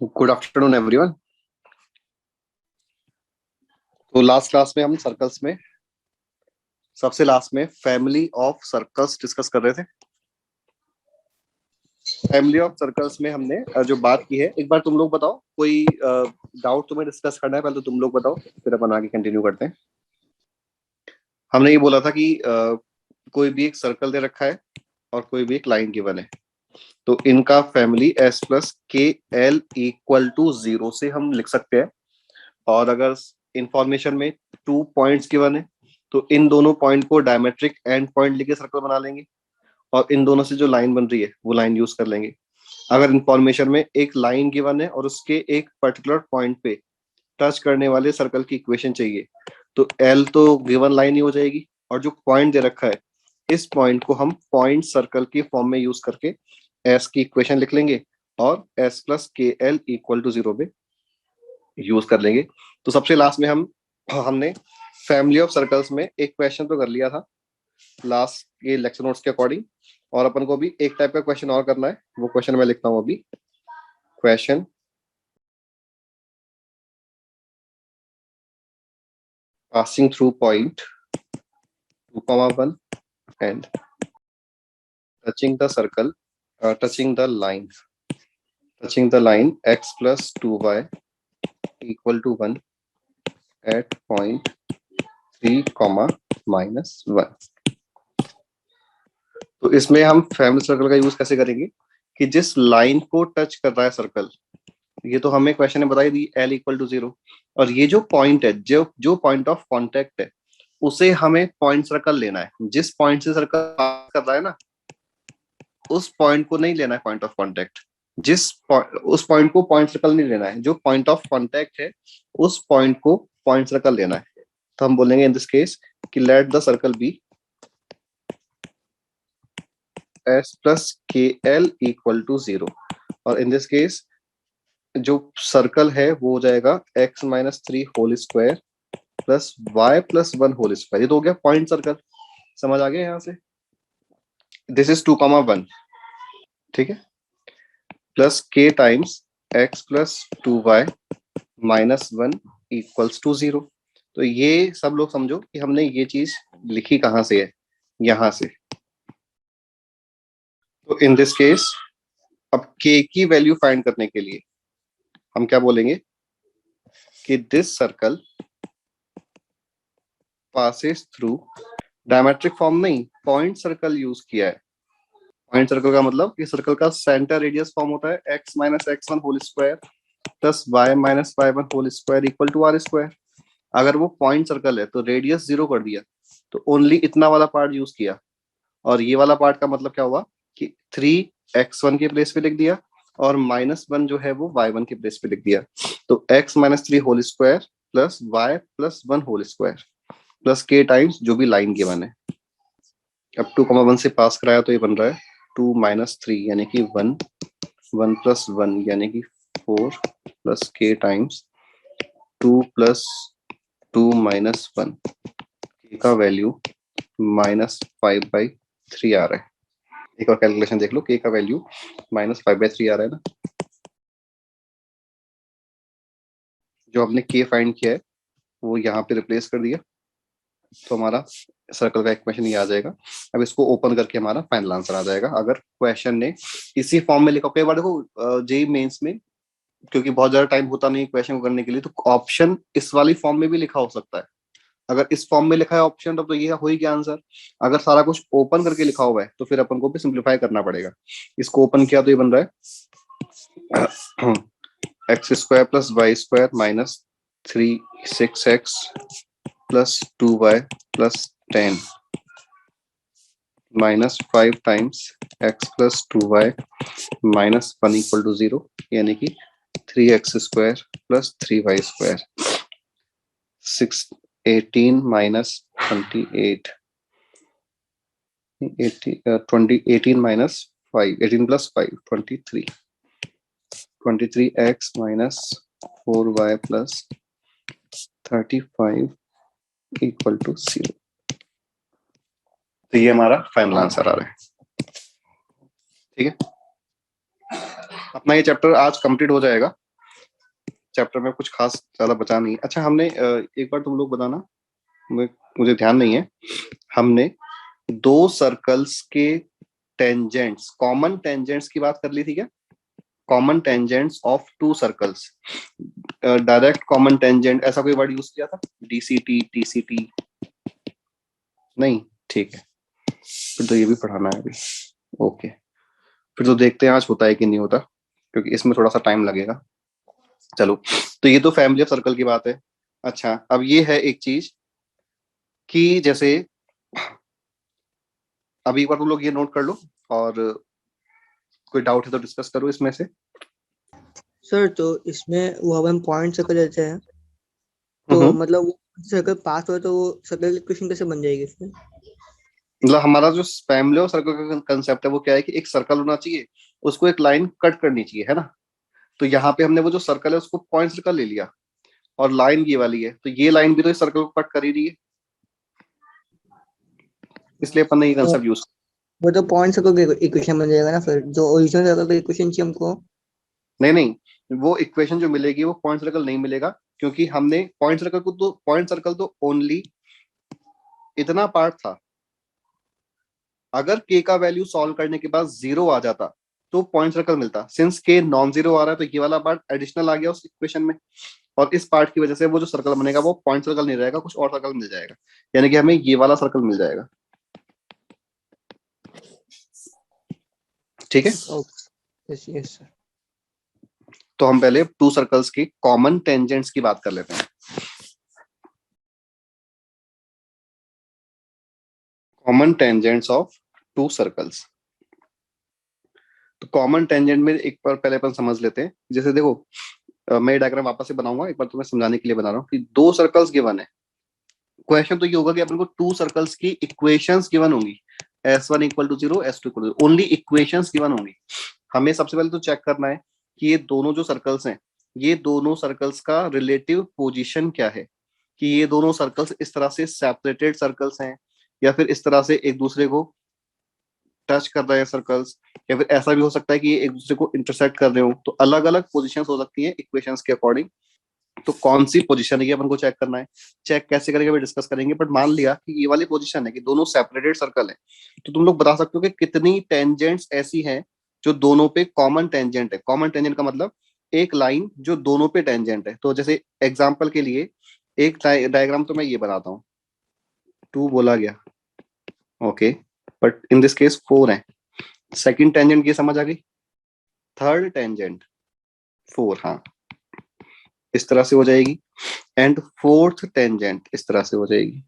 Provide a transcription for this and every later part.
Good afternoon everyone. तो last class में हम सर्कल्स में सबसे लास्ट में फैमिली ऑफ सर्कल्स डिस्कस कर रहे थे। फैमिली ऑफ सर्कल्स में हमने जो बात की है, एक बार तुम लोग बताओ, कोई डाउट तुम्हें डिस्कस करना है? पहले तो तुम लोग बताओ, फिर अपन आगे कंटिन्यू करते हैं। हमने ये बोला था कि कोई भी एक सर्कल दे रखा है और कोई भी एक लाइन गिवन है, तो इनका family S plus k L equal to 0 से हम लिख सकते हैं। और अगर इंफॉर्मेशन में 2 पॉइंट्स गिवन है तो इन दोनों पॉइंट को डायमेट्रिक एंड पॉइंट लेके सर्कल बना लेंगे और इन दोनों से जो लाइन बन रही है वो लाइन यूज कर लेंगे। अगर इंफॉर्मेशन में एक लाइन गिवन है और उसके एक पर्टिकुलर पॉइंट पे टच करने वाले सर्कल की इक्वेशन चाहिए, तो एल तो गिवन लाइन ही हो जाएगी, और जो पॉइंट दे रखा है इस पॉइंट को हम पॉइंट सर्कल की फॉर्म में यूज करके एस की इक्वेशन लिख लेंगे और S plus k L equal to 0 में यूज कर लेंगे। तो सबसे लास्ट में हमने फैमिली ऑफ सर्कल्स में एक क्वेश्चन तो कर लिया था लास्ट के लेक्चर नोट्स के अकॉर्डिंग, और अपन को भी एक टाइप का क्वेश्चन और करना है। वो क्वेश्चन मैं लिखता हूँ अभी। Question passing through point 2,1 and touching the circle touching the line x plus 2y equal to 1 at point 3, -1। तो इसमें हम फैमिली सर्कल का यूज कैसे करेंगे कि जिस लाइन को टच कर रहा है सर्कल, ये तो हमें क्वेश्चन ने बताई दी l इक्वल टू 0, और ये जो पॉइंट है, जो जो पॉइंट ऑफ कांटेक्ट है, उसे हमें पॉइंट सर्कल लेना है। जिस पॉइंट से सर्कल पास कर रहा है ना, उस पॉइंट को नहीं लेना है पॉइंट ऑफ कांटेक्ट। उस पॉइंट को पॉइंट सर्कल नहीं लेना है, जो पॉइंट ऑफ कांटेक्ट है उस पॉइंट को पॉइंट सर्कल लेना है। तो हम बोलेंगे इन दिस केस कि let the circle be S plus k L equal to 0, और इन दिस केस जो सर्कल है वो हो जाएगा x-3 whole square plus y+1 whole square. ये तो हो गया पॉइंट सर्कल। समझ आ गया यहाँ से? दिस इज 2,1, ठीक है, plus k times x plus 2y -1 equals to 0। तो ये सब लोग समझो कि हमने ये चीज लिखी कहाँ से है, यहां से। तो इन दिस केस अब k की वैल्यू फाइंड करने के लिए हम क्या बोलेंगे कि this circle passes through, diametric form नहीं, पॉइंट सर्कल यूज किया है। पॉइंट सर्कल का मतलब कि सर्कल का सेंटर रेडियस फॉर्म होता है x minus x1 whole square plus y minus y1 whole square equal to r square. अगर वो पॉइंट सर्कल है तो रेडियस 0 कर दिया, तो ओनली इतना वाला पार्ट यूज किया, और ये वाला पार्ट का मतलब क्या हुआ कि 3x1 के प्लेस पे लिख दिया और -1 जो है वो y1 के प्लेस पे लिख दिया। तो x-3 whole square plus y+1 whole square plus k times जो भी लाइन गिवन है। अब 2,1 से पास कराया तो ये बन रहा है 2-3 यानी कि 1, 1 + 1 यानी कि 4 प्लस k टाइम्स 2 + 2 - 1, k का वैल्यू -5/3 आ रहा है। एक और कैलकुलेशन देख लो, k का वैल्यू -5/3 आ रहा है ना। जो हमने k फाइंड किया है वो यहाँ पे रिप्लेस कर दिया, तो हमारा सर्कल का इक्वेशन ये आ जाएगा। अब इसको ओपन करके हमारा फाइनल आंसर आ जाएगा। अगर क्वेश्चन ने इसी फॉर्म में लिखा, कई बार देखो जेई मेंस में क्योंकि बहुत ज्यादा टाइम होता नहीं क्वेश्चन को करने के लिए, तो ऑप्शन इस वाली फॉर्म में भी लिखा हो सकता है। अगर इस फॉर्म में लिखा है ऑप्शन तो ये हो ही गया आंसर। अगर सारा कुछ ओपन करके लिखा हुआ है तो फिर अपन को भी सिंप्लीफाई करना पड़ेगा। इसको ओपन किया तो ये बन रहा है x² + y² -3 6x + 2y + 10 -5 times x + 2y -1 equal to 0, यानी कि 3x² + 3y²। 18 - 28 18 - 5 18 + 5 23 23x - 4y + 35 equal to 0। तो ये हमारा फाइनल आंसर आ रहा है। ठीक है, अपना ये चैप्टर आज कंप्लीट हो जाएगा। चैप्टर में कुछ खास ज्यादा बचा नहीं है। अच्छा हमने एक बार तुम लोग बताना, मुझे ध्यान नहीं है, हमने दो सर्कल्स के टेंजेंट्स, कॉमन टेंजेंट्स की बात कर ली थी क्या? Common tangents of to circles, direct common tangent, ऐसा कोई वर्ड यूज किया था? DCT, TCT? नहीं, ठीक है, फिर तो ये भी पढ़ाना है अभी। ओके, फिर तो देखते हैं आज होता है कि नहीं होता, क्योंकि इसमें थोड़ा सा टाइम लगेगा। चलो, तो ये तो फैमिली ऑफ सर्कल की बात है। अच्छा, अब ये है एक चीज कि जैसे अभी एक बार तुम लोग ये नोट कर लो, और कोई डाउट है तो डिस्कस करो इसमें से। सर तो इसमें वो हम पॉइंट सर्कल लेते हैं, तो मतलब वो सर्कल पास हो तो वो सर्कल इक्वेशन कैसे बन जाएगी इसमें? मतलब हमारा जो फैमिली ऑफ सर्कल का कंसेप्ट है वो क्या है कि एक सर्कल होना चाहिए, उसको एक लाइन कट करनी चाहिए, है ना? तो यहाँ पे हमने वो जो सर्कल है उसको पॉइंट सर्कल ले लिया, और लाइन ये वाली है, तो ये लाइन भी तो इस सर्कल को कट कर ही रही है, इसलिए अपन ने ये तो कंसेप्ट यूज। वो तो पॉइंट सर्कल की इक्वेशन बन जाएगा ना, फिर जो ओरिजिनल सर्कल की इक्वेशन चाहिए हमको। नहीं नहीं, वो इक्वेशन जो मिलेगी वो पॉइंट सर्कल नहीं मिलेगा, क्योंकि हमने पॉइंट सर्कल तो ओनली इतना पार्ट था। अगर के का वैल्यू सॉल्व करने के बाद जीरो आ जाता तो पॉइंट सर्कल मिलता, सिंस के नॉन जीरो आ रहा है तो ये वाला पार्ट एडिशनल आ गया उस इक्वेशन में, और इस पार्ट की वजह से वो जो सर्कल बनेगा वो पॉइंट सर्कल नहीं रहेगा, कुछ और सर्कल मिल जाएगा, यानी कि हमें ये वाला सर्कल मिल जाएगा। ठीक है, यस यस सर। तो हम पहले टू सर्कल्स की कॉमन टेंजेंट्स की बात कर लेते हैं। Common tangents of to circles. तो कॉमन टेंजेंट में एक बार पहले अपन समझ लेते हैं। जैसे देखो, मैं डायग्राम वापस से बनाऊंगा, एक बार तुम्हें समझाने के लिए बना रहा हूँ कि दो सर्कल्स गिवन है। क्वेश्चन तो ये होगा कि अपन को टू सर्कल्स की इक्वेशंस गिवन होंगी, S1 equal to 0, S2 equal to, only equations given होंगी। हमें सबसे पहले तो चेक करना है कि ये दोनों जो सर्कल्स हैं, ये दोनों सर्कल्स का रिलेटिव पोजीशन क्या है, कि ये दोनों सर्कल्स इस तरह से सेपरेटेड सर्कल्स हैं, या फिर इस तरह से एक दूसरे को टच कर रहे हैं सर्कल्स, या फिर ऐसा भी हो सकता है कि ये एक दूसरे को इंटरसेक्ट कर रहे हो। तो अलग अलग पोजीशंस हो सकती है इक्वेशंस के अकॉर्डिंग। तो कौन सी पोजीशन है ये अपन को चेक करना है। चेक कैसे करेंगे वो डिस्कस करेंगे, बट मान लिया कि ये वाली पोजीशन है कि दोनों सेपरेटेड सर्कल है, तो तुम लोग बता सकते हो कि कितनी टेंजेंट्स ऐसी हैं जो दोनों पे कॉमन टेंजेंट है। कॉमन टेंजेंट का मतलब एक लाइन जो दोनों पे टेंजेंट है। तो जैसे एग्जाम्पल के लिए एक डायग्राम तो मैं ये बनाता हूँ, टू बोला गया, okay, but in this case four है। सेकंड टेंजेंट की समझ आ गई, थर्ड टेंजेंट फोर, हाँ, इस तरह से हो जाएगी, एंड फोर्थ टेंजेंट इस तरह से हो जाएगी।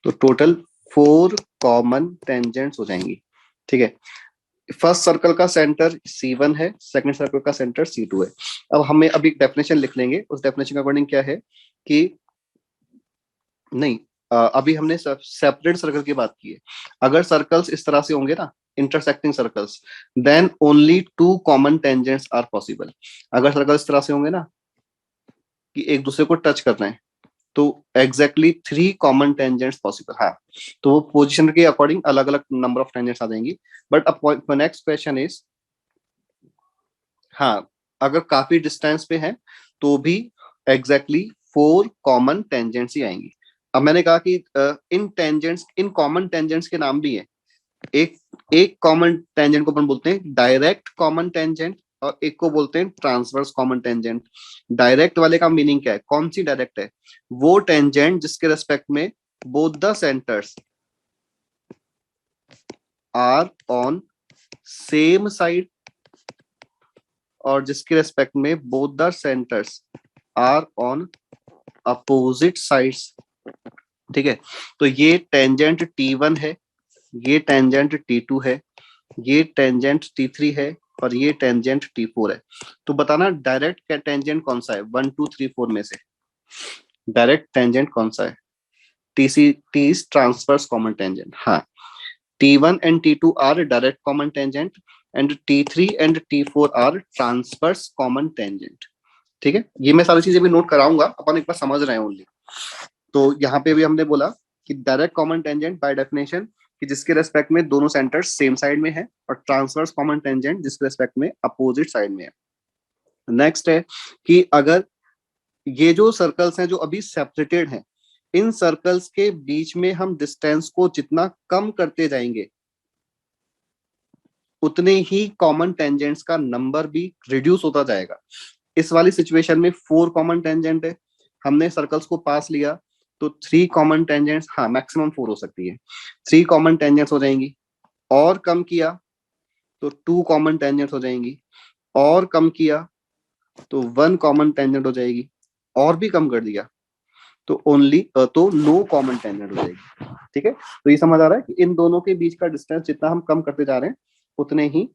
तो टोटल फोर कॉमन टेंजेंट्स हो जाएंगी। ठीक है, फर्स्ट सर्कल का सेंटर C1 है, सेकंड सर्कल का सेंटर C2 है। अब हमें अभी डेफिनेशन लिख लेंगे, उस डेफिनेशन के अकॉर्डिंग क्या है कि नहीं, अभी हमने सेपरेट सर्कल की बात की है। अगर सर्कल्स इस तरह से होंगे ना, intersecting circles, then only two common tangents are possible. अगर सर्कल इस तरह से होंगे ना कि एक दूसरे को टच करना है, तो exactly three common tangents possible. हाँ, तो वो पोजीशन के अकॉर्डिंग अलग अलग नंबर ऑफ टेंजेंट्स आ जाएंगी। बट अब नेक्स्ट क्वेश्चन इज, हाँ, अगर काफी डिस्टेंस पे है तो भी एग्जैक्टली फोर कॉमन टेंजेंट्स ही आएंगी। अब मैंने कहा कि इन टेंजेंट्स, इन कॉमन टेंजेंट्स के नाम भी है। एक एक कॉमन टेंजेंट को अपन बोलते हैं डायरेक्ट कॉमन टेंजेंट, और एक को बोलते हैं ट्रांसवर्स कॉमन टेंजेंट। डायरेक्ट वाले का मीनिंग क्या है, कौन सी डायरेक्ट है? वो टेंजेंट जिसके रेस्पेक्ट में both the centres are on same side, और जिसके रेस्पेक्ट में both the centres are on opposite sides. ठीक है, तो ये टेंजेंट T1 है, ये टेंजेंट T2 है, ये टेंजेंट T3 है, और ये टेंजेंट T4 है। तो बताना डायरेक्ट टेंजेंट कौन सा है 1 2 3 4 में से, डायरेक्ट टेंजेंट कौन सा है? T is transverse common tangent. हाँ, T1 and T2 are direct common tangent and T3 and T4 are transverse common tangent। ठीक है, ये मैं सारी चीजें भी नोट कराऊंगा, अपन एक बार समझ रहे हैं ओनली। तो यहाँ पे भी हमने बोला कि direct common tangent by definition कि जिसके रेस्पेक्ट में दोनों सेंटर्स सेम साइड में है, और ट्रांसवर्स कॉमन टेंजेंट जिसके रेस्पेक्ट में अपोजिट साइड में है। नेक्स्ट है कि अगर ये जो सर्कल्स हैं जो अभी सेपरेटेड हैं, इन सर्कल्स के बीच में हम डिस्टेंस को जितना कम करते जाएंगे उतने ही कॉमन टेंजेंट्स का नंबर भी रिड्यूस होता जाएगा। इस वाली सिचुएशन में 4 कॉमन टेंजेंट है, हमने सर्कल्स को पास लिया तो 3 कॉमन टेंजेंट्स, हाँ मैक्सिमम 4 हो सकती है, 3 कॉमन टेंजेंट्स हो जाएंगी। और कम किया तो 2 कॉमन टेंजेंट्स हो जाएंगी, और कम किया तो 1 कॉमन टेंजेंट हो जाएगी, और भी कम कर दिया तो नो कॉमन टेंजेंट हो जाएगी। ठीक है, तो ये समझ आ रहा है कि इन दोनों के बीच का डिस्टेंस जितना हम कम करते जा रहे हैं उतने ही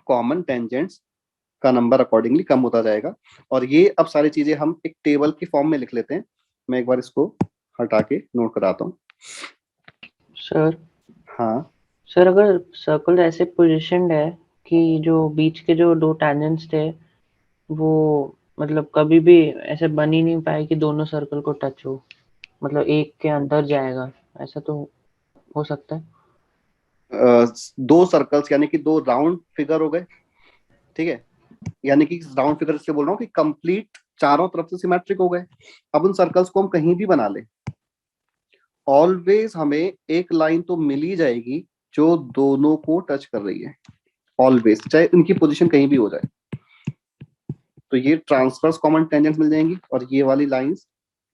कॉमन टेंजेंट्स का नंबर अकॉर्डिंगली कम होता जाएगा। और ये अब सारी चीजें हम एक टेबल की फॉर्म में लिख लेते हैं। मैं एक बार इसको हटा के नोट कराता हूँ। सर हाँ सर, अगर सर्कल ऐसे पोजीशनड है कि जो बीच के जो 2 टैंजेंट्स थे वो मतलब कभी भी ऐसे बन ही नहीं पाए कि दोनों सर्कल को टच हो, मतलब एक के अंदर जाएगा, ऐसा तो हो सकता है? 2 सर्कल्स यानी कि 2 राउंड फिगर हो गए। ठीक है, यानी कि राउंड फिगर इसलिए बोल रहा हूँ कि कंप्लीट चारों तरफ से सिमेट्रिक हो गए। अब उन सर्कल्स को हम कहीं भी बना ले, ऑलवेज हमें एक लाइन तो मिल ही जाएगी जो दोनों को टच कर रही है, ऑलवेज, चाहे उनकी पोजीशन कहीं भी हो जाए। तो ये ट्रांसवर्स कॉमन टेंजेंट मिल जाएंगी और ये वाली लाइंस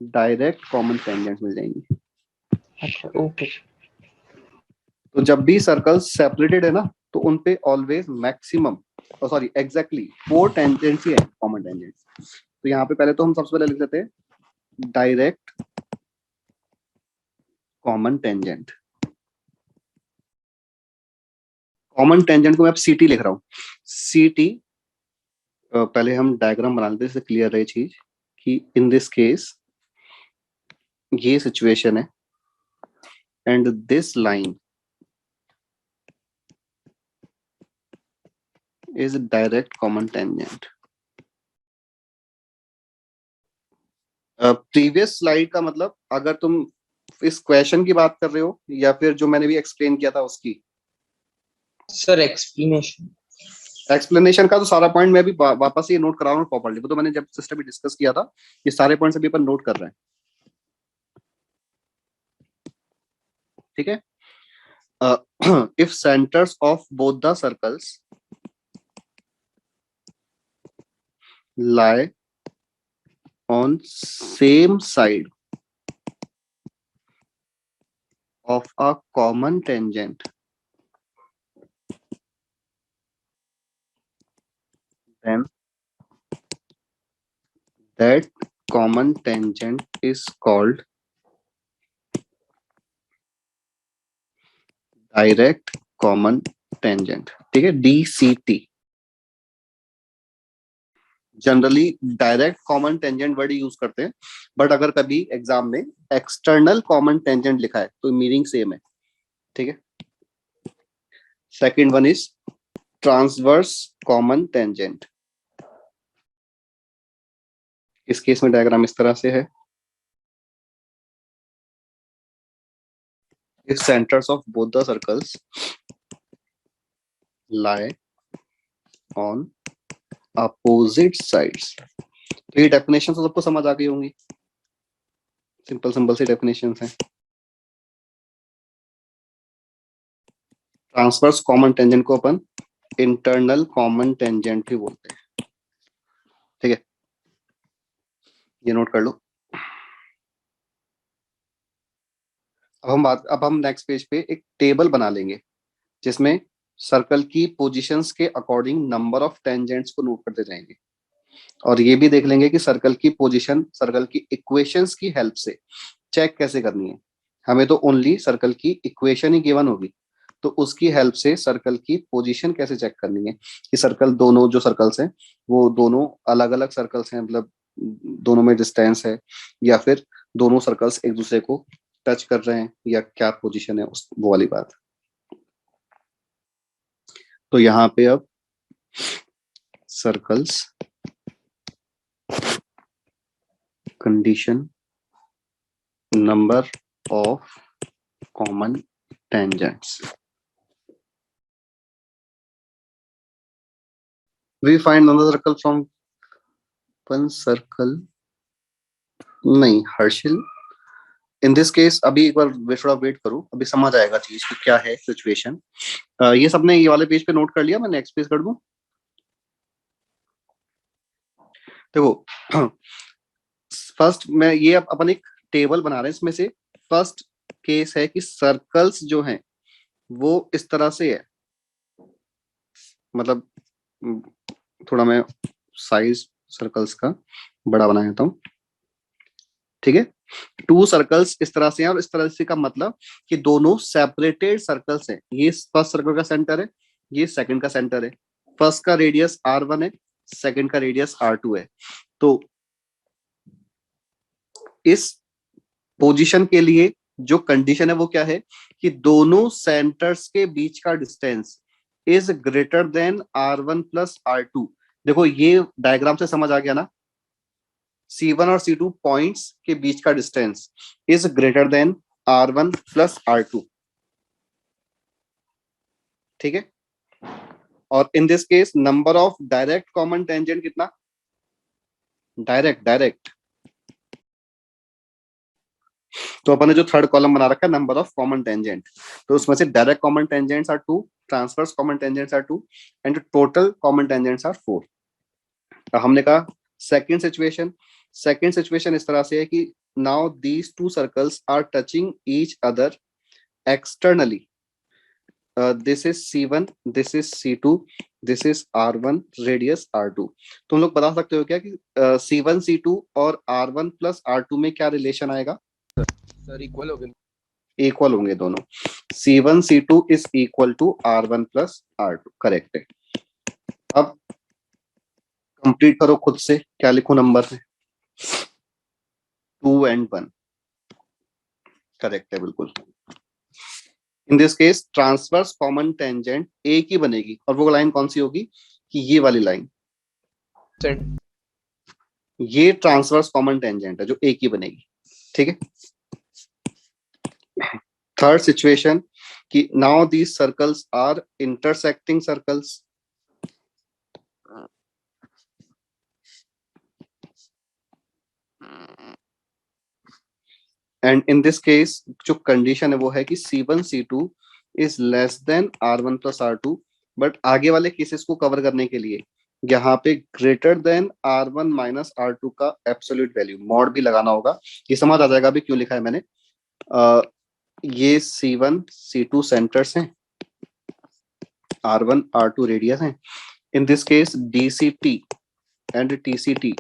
डायरेक्ट कॉमन टेंजेंट मिल जाएंगी। अच्छा, ओके। तो जब भी सर्कल सेपरेटेड है ना तो उनपे always maximum, sorry exactly 4 tangents ही है, कॉमन टेंजेंट्स। तो यहाँ पे पहले तो हम सबसे पहले लिख लेते हैं direct common tangent. Common tangent को मैं अब सीटी लिख रहा हूँ। सीटी, पहले हम डायग्राम बना लेते हैं, इससे क्लियर रहे चीज कि इन दिस केस ये सिचुएशन है and this line is direct common tangent. Previous slide का मतलब, अगर तुम इस क्वेश्चन की बात कर रहे हो या फिर जो मैंने भी एक्सप्लेन किया था उसकी? Sir explanation. एक्सप्लेनेशन का तो सारा पॉइंट मैं भी वापस ये नोट करा रहा हूँ प्रॉपर्ली, वो तो मैंने जब सिस्टम में डिस्कस किया था, ये सारे पॉइंट्स अभी अपन नोट कर रहे हैं। ठीक है, if centres of both the circles lie on same side of a common tangent, then that common tangent is called direct common tangent. ठीक है, DCT। Generally direct common tangent word use करते हैं, but अगर कभी exam में external common tangent लिखा है तो मीनिंग सेम है। ठीक है, second one is transverse common tangent. इस केस में डायग्राम इस तरह से है। If centres of both the circles lie on opposite sides, तो ये डेफिनेशन तो सबको समझ आ गई होंगी, सिंपल सिंपल सी डेफिनेशंस हैं। ट्रांसवर्स कॉमन टेंजेंट को अपन इंटरनल कॉमन टेंजेंट भी बोलते हैं। ठीक है, ये नोट कर लो। अब हम नेक्स्ट पेज पे एक टेबल बना लेंगे जिसमें सर्कल की पोजीशंस के अकॉर्डिंग नंबर ऑफ टेंजेंट्स को नोट करते जाएंगे, और ये भी देख लेंगे कि सर्कल की पोजीशन सर्कल की इक्वेशंस की हेल्प से चेक कैसे करनी है। हमें तो ओनली सर्कल की इक्वेशन ही गिवन होगी, तो उसकी हेल्प से सर्कल की पोजीशन कैसे चेक करनी है कि सर्कल, दोनों जो सर्कल्स हैं वो दोनों अलग अलग सर्कल्स हैं, मतलब दोनों में डिस्टेंस है, या फिर दोनों सर्कल्स एक दूसरे को टच कर रहे हैं, या क्या पोजीशन है उस वो वाली बात। तो यहाँ पे अब circles, condition, number of common tangents. We find another circle from one circle. नहीं हर्षिल, इन दिस केस अभी एक बार थोड़ा वेट करो, अभी समझ आएगा चीज कि क्या है सिचुएशन। ये सबने ये वाले पेज पे नोट कर लिया, मैं नेक्स्ट पेज कर दूं। देखो फर्स्ट मैं ये अपन एक टेबल बना रहे हैं, इसमें से फर्स्ट केस है कि सर्कल्स जो हैं वो इस तरह से है, मतलब थोड़ा मैं साइज सर्कल्स का बड़ा बना देता हूं, ठीक है। 2 सर्कल्स इस तरह से हैं, और इस तरह से का मतलब कि दोनों सेपरेटेड सर्कल्स हैं। ये फर्स्ट सर्कल का सेंटर है, ये सेकंड का सेंटर है। फर्स्ट का रेडियस R1 है, सेकंड का रेडियस R2 है। तो इस पोजीशन के लिए जो कंडीशन है वो क्या है कि दोनों सेंटर्स के बीच का distance is greater than R1 plus R2। देखो ये डायग्राम से समझ आ गया ना, C1 और C2 पॉइंट्स के बीच का distance is greater than R1 plus R2, ठीक है। और in this case number of direct common tangent कितना, डायरेक्ट तो अपन ने जो थर्ड कॉलम बना रखा है नंबर ऑफ कॉमन टेंजेंट, तो उसमें से direct common tangents are 2, transverse common tangents are 2 and total common tangents are 4। हमने कहा सेकंड सिचुएशन इस तरह से है कि now these 2 circles are touching each other externally, this is C1, this is C2, this is R1, radius R2। तुम लोग बता सकते हो क्या कि C1 C2 और R1 प्लस R2 में क्या रिलेशन आएगा? सर इक्वल हो गए, इक्वल होंगे दोनों। C1 C2 is equal to R1 plus R2, correct है। अब कंप्लीट करो खुद से, क्या लिखो नंबर है 2 and 1, करेक्ट है बिल्कुल। इन this case transverse common tangent एक ही बनेगी, और वो लाइन कौन सी होगी कि ये वाली लाइन, ये ट्रांसवर्स कॉमन टेंजेंट है जो एक ही बनेगी, ठीक है। थर्ड सिचुएशन कि now these circles are intersecting circles, and in this case जो कंडीशन है वो है कि C1 C2 is less than R1 plus R2, but आगे वाले केसेस को कवर करने के लिए यहाँ पे greater than R1 minus R2 का एब्सोल्यूट वैल्यू मॉड भी लगाना होगा। ये समझ आ जाएगा अभी क्यों लिखा है मैंने। ये C1 C2 सेंटर्स हैं, R1 R2 रेडियस हैं। इन this case DCT and TCT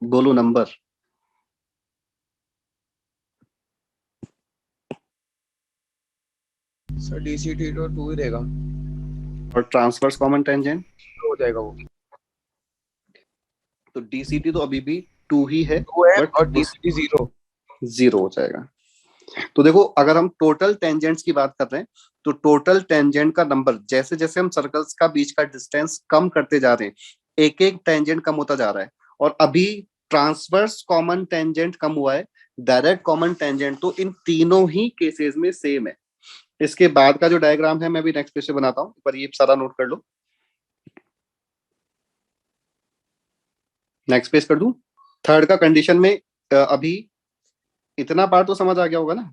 बोलो नंबर, सर DCT तो 2 ही रहेगा, और ट्रांसवर्स कॉमन टेंजेंट हो जाएगा वो, तो DCT तो अभी भी 2 ही है, 2 है बट और DCT 0 हो जाएगा। तो देखो अगर हम टोटल टेंजेंट्स की बात कर रहे हैं तो टोटल टेंजेंट का नंबर, जैसे जैसे हम सर्कल्स का बीच का डिस्टेंस कम करते जा रहे हैं, एक एक टेंजेंट कम होता जा रहा है। और अभी ट्रांसवर्स कॉमन टेंजेंट कम हुआ है, डायरेक्ट कॉमन टेंजेंट तो इन तीनों ही केसेस में सेम है। इसके बाद का जो डायग्राम है मैं भी नेक्स्ट पेज पे बनाता हूँ, पर ये सारा नोट कर लो। नेक्स्ट पेज कर दूं। थर्ड का कंडीशन में अभी इतना पार्ट तो समझ आ गया होगा ना।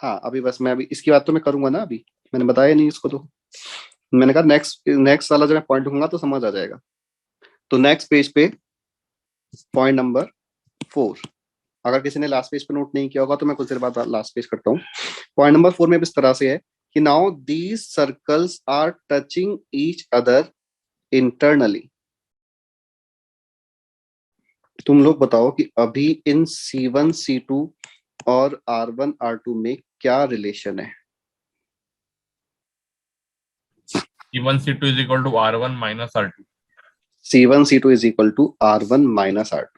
हाँ अभी बस मैं अभी इसकी बात तो मैं करूंगा ना, अभी मैंने बताया नहीं इसको, तो मैंने कहा नेक्स्ट वाला जब मैं पॉइंट दूंगा तो समझ आ जाएगा। तो नेक्स्ट पेज पे पॉइंट नंबर 4, अगर किसी ने लास्ट पेज पे नोट नहीं किया होगा तो मैं कुछ देर बाद लास्ट पेज करता हूँ। पॉइंट नंबर 4 में इस तरह से है कि now these circles are touching each other internally. तुम लोग बताओ कि अभी इन C1 C2 और R1 R2 में क्या रिलेशन है? C1 C2 is equal to R1 minus R2. C1 C2 is equal to R1 minus R2।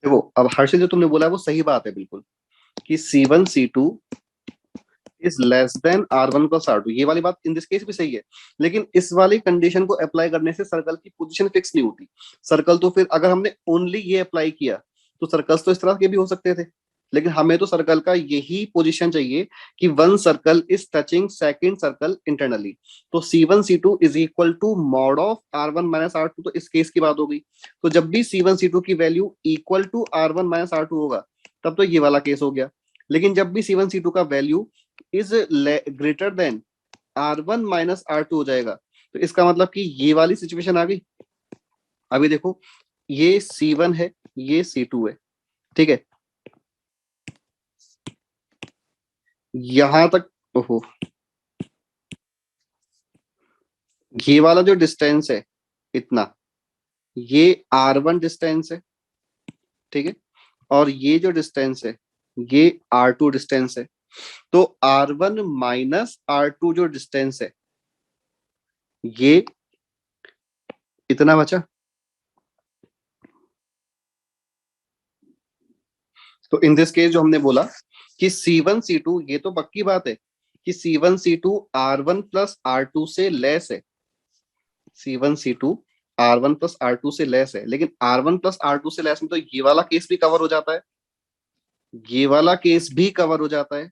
देखो अब हर्षिल जो तुमने बोला है वो सही बात है बिल्कुल, कि C1 C2 is less than R1 plus R2, ये वाली बात इन दिस केस भी सही है। लेकिन इस वाली कंडीशन को अप्लाई करने से सर्कल की पोजीशन फिक्स नहीं होती। सर्कल तो फिर अगर हमने ओनली ये अप्लाई किया तो सर्कल्स तो इस तरह के भी हो सकते थे, लेकिन हमें तो सर्कल का यही पोजीशन चाहिए कि one circle is touching second circle internally. तो C1 C2 is equal to mod of R1 minus R2, तो इस केस की बात हो गई। तो जब भी C1 C2 की value equal to R1 minus R2 होगा तब तो ये वाला केस हो गया। लेकिन जब भी C1 C2 का value is greater than R1 minus R2 हो जाएगा तो इसका मतलब कि ये वाली सिचुएशन आ गई। अभी देखो ये C1 है, ये C2 है, ठीक है। यहां तक ओहो, ये वाला जो डिस्टेंस है इतना, ये R1 डिस्टेंस है, ठीक है, और ये जो डिस्टेंस है ये R2 डिस्टेंस है। तो R1 माइनस R2 जो डिस्टेंस है ये इतना बचा। तो इन दिस केस जो हमने बोला कि C1 C2, ये तो पक्की बात है कि C1 C2 R1 plus R2 से लेस है। C1 C2 R1 plus R2 से लेस है, लेकिन R1 प्लस R2 से लेस में तो ये वाला केस भी कवर हो जाता है, ये वाला केस भी कवर हो जाता है,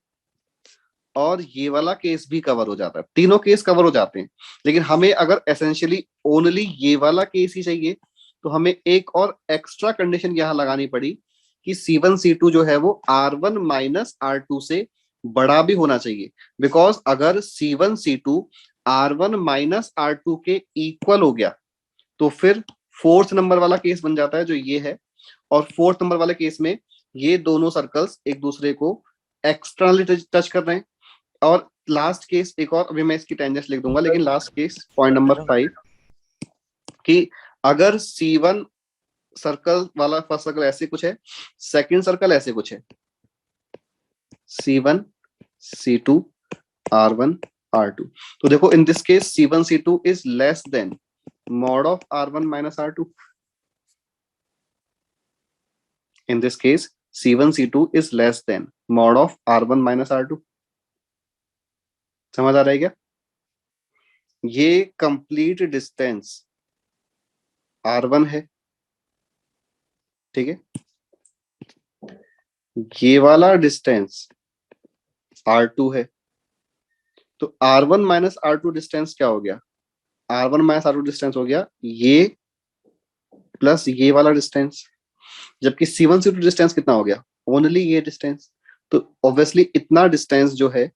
और ये वाला केस भी कवर हो जाता है। तीनों केस कवर हो जाते हैं। लेकिन हमें अगर एसेंशियली ओनली ये वाला केस ही चाहिए तो हमें एक और एक्स्ट्रा कंडीशन यहां लगानी पड़ी कि C1 C2 जो है वो R1 माइनस R2 से बड़ा भी होना चाहिए। बिकॉज अगर C1 C2 R1 minus R2 के इक्वल हो गया तो फिर फोर्थ नंबर वाला केस बन जाता है जो ये है। और फोर्थ नंबर वाले केस में ये दोनों सर्कल्स एक दूसरे को एक्सटर्नली टच कर रहे हैं। और लास्ट केस एक और, अभी मैं इसकी टेंजेंट्स लिख दूंगा, लेकिन लास्ट केस पॉइंट नंबर 5 कि अगर C1 सर्कल वाला फर्स्ट सर्कल ऐसे कुछ है, सेकंड सर्कल ऐसे कुछ है, C1 C2 R1 R2, तो देखो इन this case C1 C2 is less then mod of R1 minus R2. In this case, C1 C2 is less than mod of R1 minus R2. समझ आ रहा है क्या? ये कंप्लीट डिस्टेंस R1 है, ठीक है, ये वाला डिस्टेंस R2 है। तो R1 माइनस R2 डिस्टेंस क्या हो गया? R1 माइनस R2 डिस्टेंस हो गया ये प्लस ये वाला डिस्टेंस। जबकि C1 C2 डिस्टेंस कितना हो गया? ओनली ये डिस्टेंस। तो ऑब्वियसली इतना डिस्टेंस जो है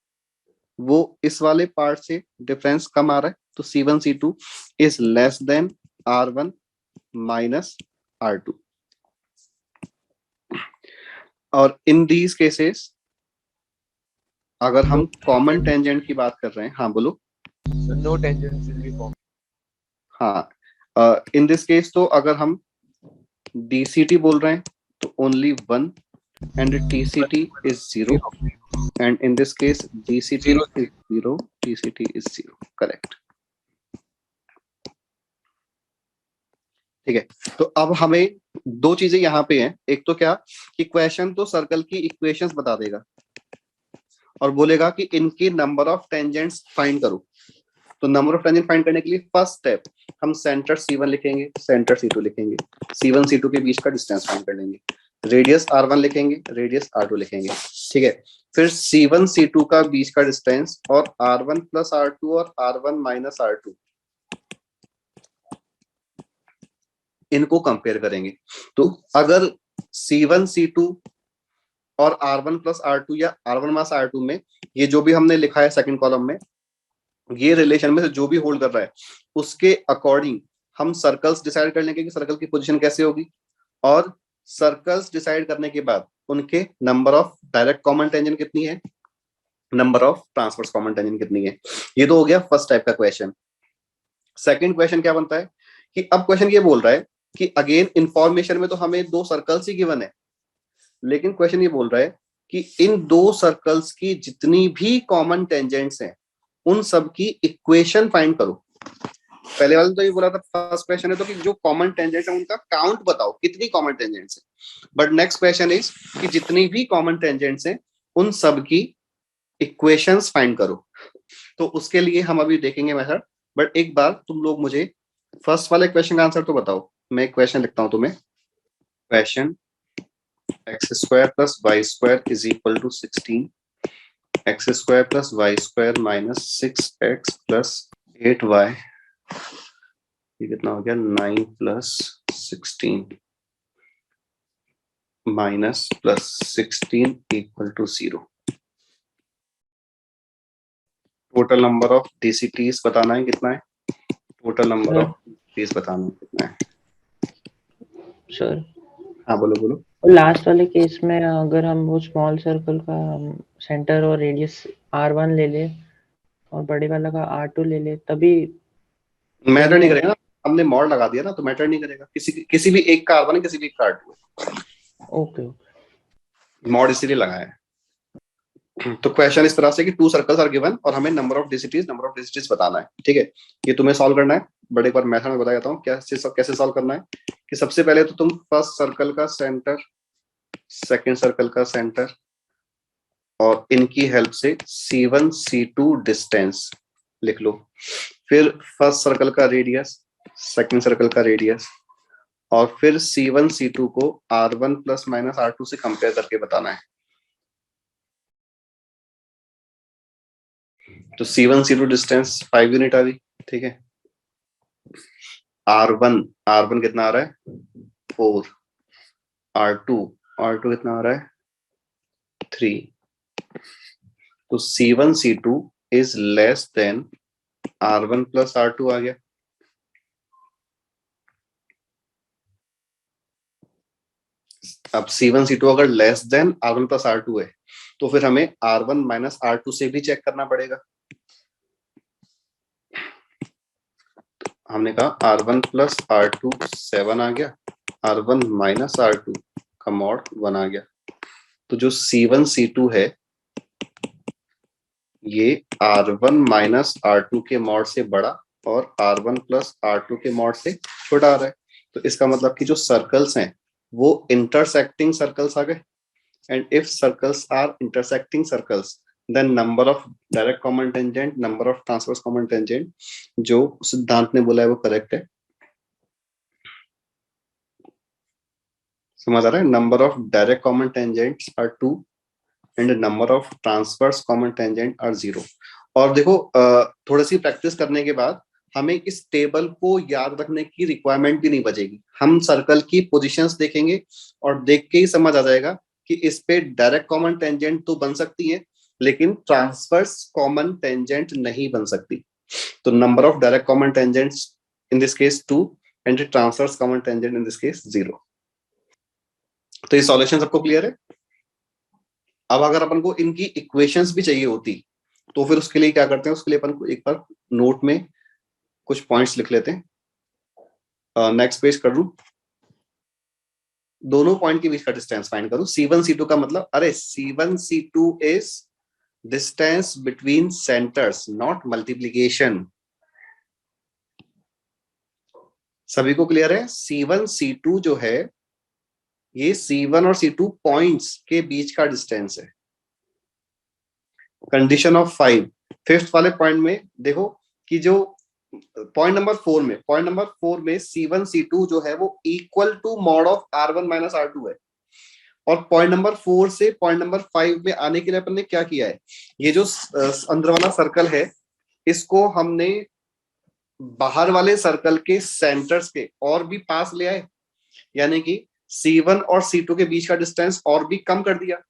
वो इस वाले पार्ट से डिफरेंस कम आ रहा है। तो C1 C2 is less than R1 minus R2। और इन दीज केसेस अगर हम कॉमन टेंजेंट की बात कर रहे हैं, हाँ बोलो। No tangents will be form. हाँ, इन दिस केस तो अगर हम DCT बोल रहे हैं तो only 1 and TCT is 0, and in this case DCT is 0, TCT is 0, correct। ठीक है, तो अब हमें दो चीजें यहाँ पे हैं। एक तो क्या कि क्वेश्चन तो सर्कल की इक्वेशंस बता देगा और बोलेगा कि इनकी नंबर ऑफ टेंजेंट्स फाइंड करो। तो नंबर ऑफ टेंजेंट फाइंड करने के लिए फर्स्ट स्टेप हम सेंटर C1 लिखेंगे, सेंटर C2 लिखेंगे, C1 C2 के बीच का डिस्टेंस फाइंड कर लेंगे, रेडियस R1 लिखेंगे, रेडियस R2 लिखेंगे, ठीक है। फिर C1 C2 का बीच का डिस्टेंस और R1 प्लस R2 और R1 माइनस R2 इनको कंपेयर करेंगे। तो अगर C1 C2 और R1 प्लस R2 या R1 माइनस R2 में ये जो भी हमने लिखा है सेकंड कॉलम में, ये रिलेशन में से जो भी होल्ड कर रहा है उसके अकॉर्डिंग हम सर्कल्स डिसाइड कर लेंगे कि सर्कल की पोजीशन कैसे होगी। और सर्कल्स डिसाइड करने के बाद उनके number of direct common tangent कितनी है, number of transverse common tangent कितनी है। ये तो हो गया फर्स्ट टाइप का क्वेश्चन। सेकंड क्वेश्चन क्या बनता है कि अब क्वेश्चन ये बोल रहा है कि अगेन इंफॉर्मेशन में तो हमें दो सर्कल्स ही गिवन है, लेकिन क्वेश्चन ये बोल रहा है कि इन दो सर्कल्स की जितनी भी कॉमन टेंजेंट्स हैं उन सब की इक्वेशन फाइंड करो। पहले वाले तो ये बोला था फर्स्ट क्वेश्चन है तो कि जो कॉमन टेंजेंट है उनका काउंट बताओ कितनी कॉमन टेंजेंट्स है। बट नेक्स्ट क्वेश्चन इज कि जितनी भी कॉमन टेंजेंट्स हैं उन सब की इक्वेशंस फाइंड करो। तो उसके लिए हम अभी देखेंगे मेथड। बट एक बार तुम लोग मुझे फर्स्ट वाले क्वेश्चन का आंसर तो बताओ। मैं क्वेश्चन लिखता हूं तुम्हें। Question x square plus y square is equal to 16, x square plus y square minus 6x plus 8y, ये कितना हो गया 9 plus 16 minus plus 16 equal to 0। Total number of DCTs बताना है कितना है, टोटल नंबर ऑफ डीसीटीज बताना है कितना है सर। हाँ बोलो बोलो। और लास्ट वाले केस में अगर हम वो स्मॉल सर्कल का सेंटर और रेडियस R1 ले ले और बड़े वाला का R2 ले ले तभी मैटर नहीं करेगा, हमने मॉड लगा दिया ना तो मैटर नहीं करेगा, किसी भी एक का R1 है, किसी भी एक का R2 है। ओके, मॉड इसीलिए लगाया है। तो क्वेश्चन इस तरह से कि 2 सर्कल्स आर गिवन और हमें नंबर ऑफ डिजिटीज बताना है, ठीक है। ये तुम्हें सॉल्व करना है, बट एक बार मेथड में बता देता हूँ कैसे सॉल्व करना है। कि सबसे पहले तो तुम फर्स्ट सर्कल का सेंटर, सेकंड सर्कल का सेंटर और इनकी हेल्प से C1 C2 डिस्टेंस लिख लो। फिर फर्स्ट सर्कल का रेडियस, सेकंड सर्कल का रेडियस और फिर C1 C2 को R1 प्लस माइनस R2 से कंपेयर करके बताना है। तो C1 C2 डिस्टेंस 5 यूनिट आ रही, ठीक है। R1 कितना आ रहा है 4, R2 कितना आ रहा है 3। तो C1 C2 is less than R1 plus R2 आ गया। अब C1 C2 अगर less than R1 plus R2 है तो फिर हमें R1 माइनस R2 से भी चेक करना पड़ेगा। हमने कहा R1 प्लस R2 7 आ गया, R1 माइनस R2 का मॉड 1 आ गया। तो जो C1 C2 है ये R1 माइनस R2 के मॉड से बड़ा और R1 प्लस R2 के मॉड से छोटा आ रहा है। तो इसका मतलब कि जो सर्कल्स हैं वो इंटरसेक्टिंग सर्कल्स आ गए। And if circles are intersecting circles then number of direct common tangent, number of transverse common tangent जो सिद्धांत ने बोला है वो करेक्ट है। समझ आ रहा है? Number of direct common tangents are 2 and number of transverse common tangent are 0। और देखो थोड़ी सी प्रैक्टिस करने के बाद हमें इस टेबल को याद रखने की रिक्वायरमेंट भी नहीं बचेगी। हम सर्कल की पोजीशंस देखेंगे और देख के ही समझ आ जाएगा कि इस पे डायरेक्ट कॉमन टेंजेंट तो बन सकती है लेकिन ट्रांसवर्स कॉमन टेंजेंट नहीं बन सकती। तो number of direct common tangents in this case 2 and transverse common tangent in this case 0। तो ये सॉल्यूशन सबको क्लियर है? अब अगर अपन को इनकी इक्वेशंस भी चाहिए होती तो फिर उसके लिए क्या करते हैं, उसके लिए अपन को एक बार नोट में कुछ पॉइंट्स लिख लेते हैं। नेक्स्ट पेज कर लूं, दोनों पॉइंट के बीच का डिस्टेंस फाइंड करूं। C1 C2 का मतलब, अरे C1 C2 is distance between centres not multiplication. सभी को क्लियर है? C1 C2 जो है ये C1 और C2 पॉइंट्स के बीच का डिस्टेंस है। कंडीशन ऑफ 5 फिफ्थ वाले पॉइंट में देखो कि जो पॉइंट नंबर 4 में C1 C2 जो है वो equal to mod of R1 minus R2 है। और पॉइंट नंबर 4 से पॉइंट नंबर 5 में आने के लिए अपन ने क्या किया है, ये जो अंदर वाला सर्कल है इसको हमने बाहर वाले सर्कल के सेंटर्स के और भी पास ले आए, यानी कि C1 और C2 के बीच का डिस्टेंस और भी कम कर दिया।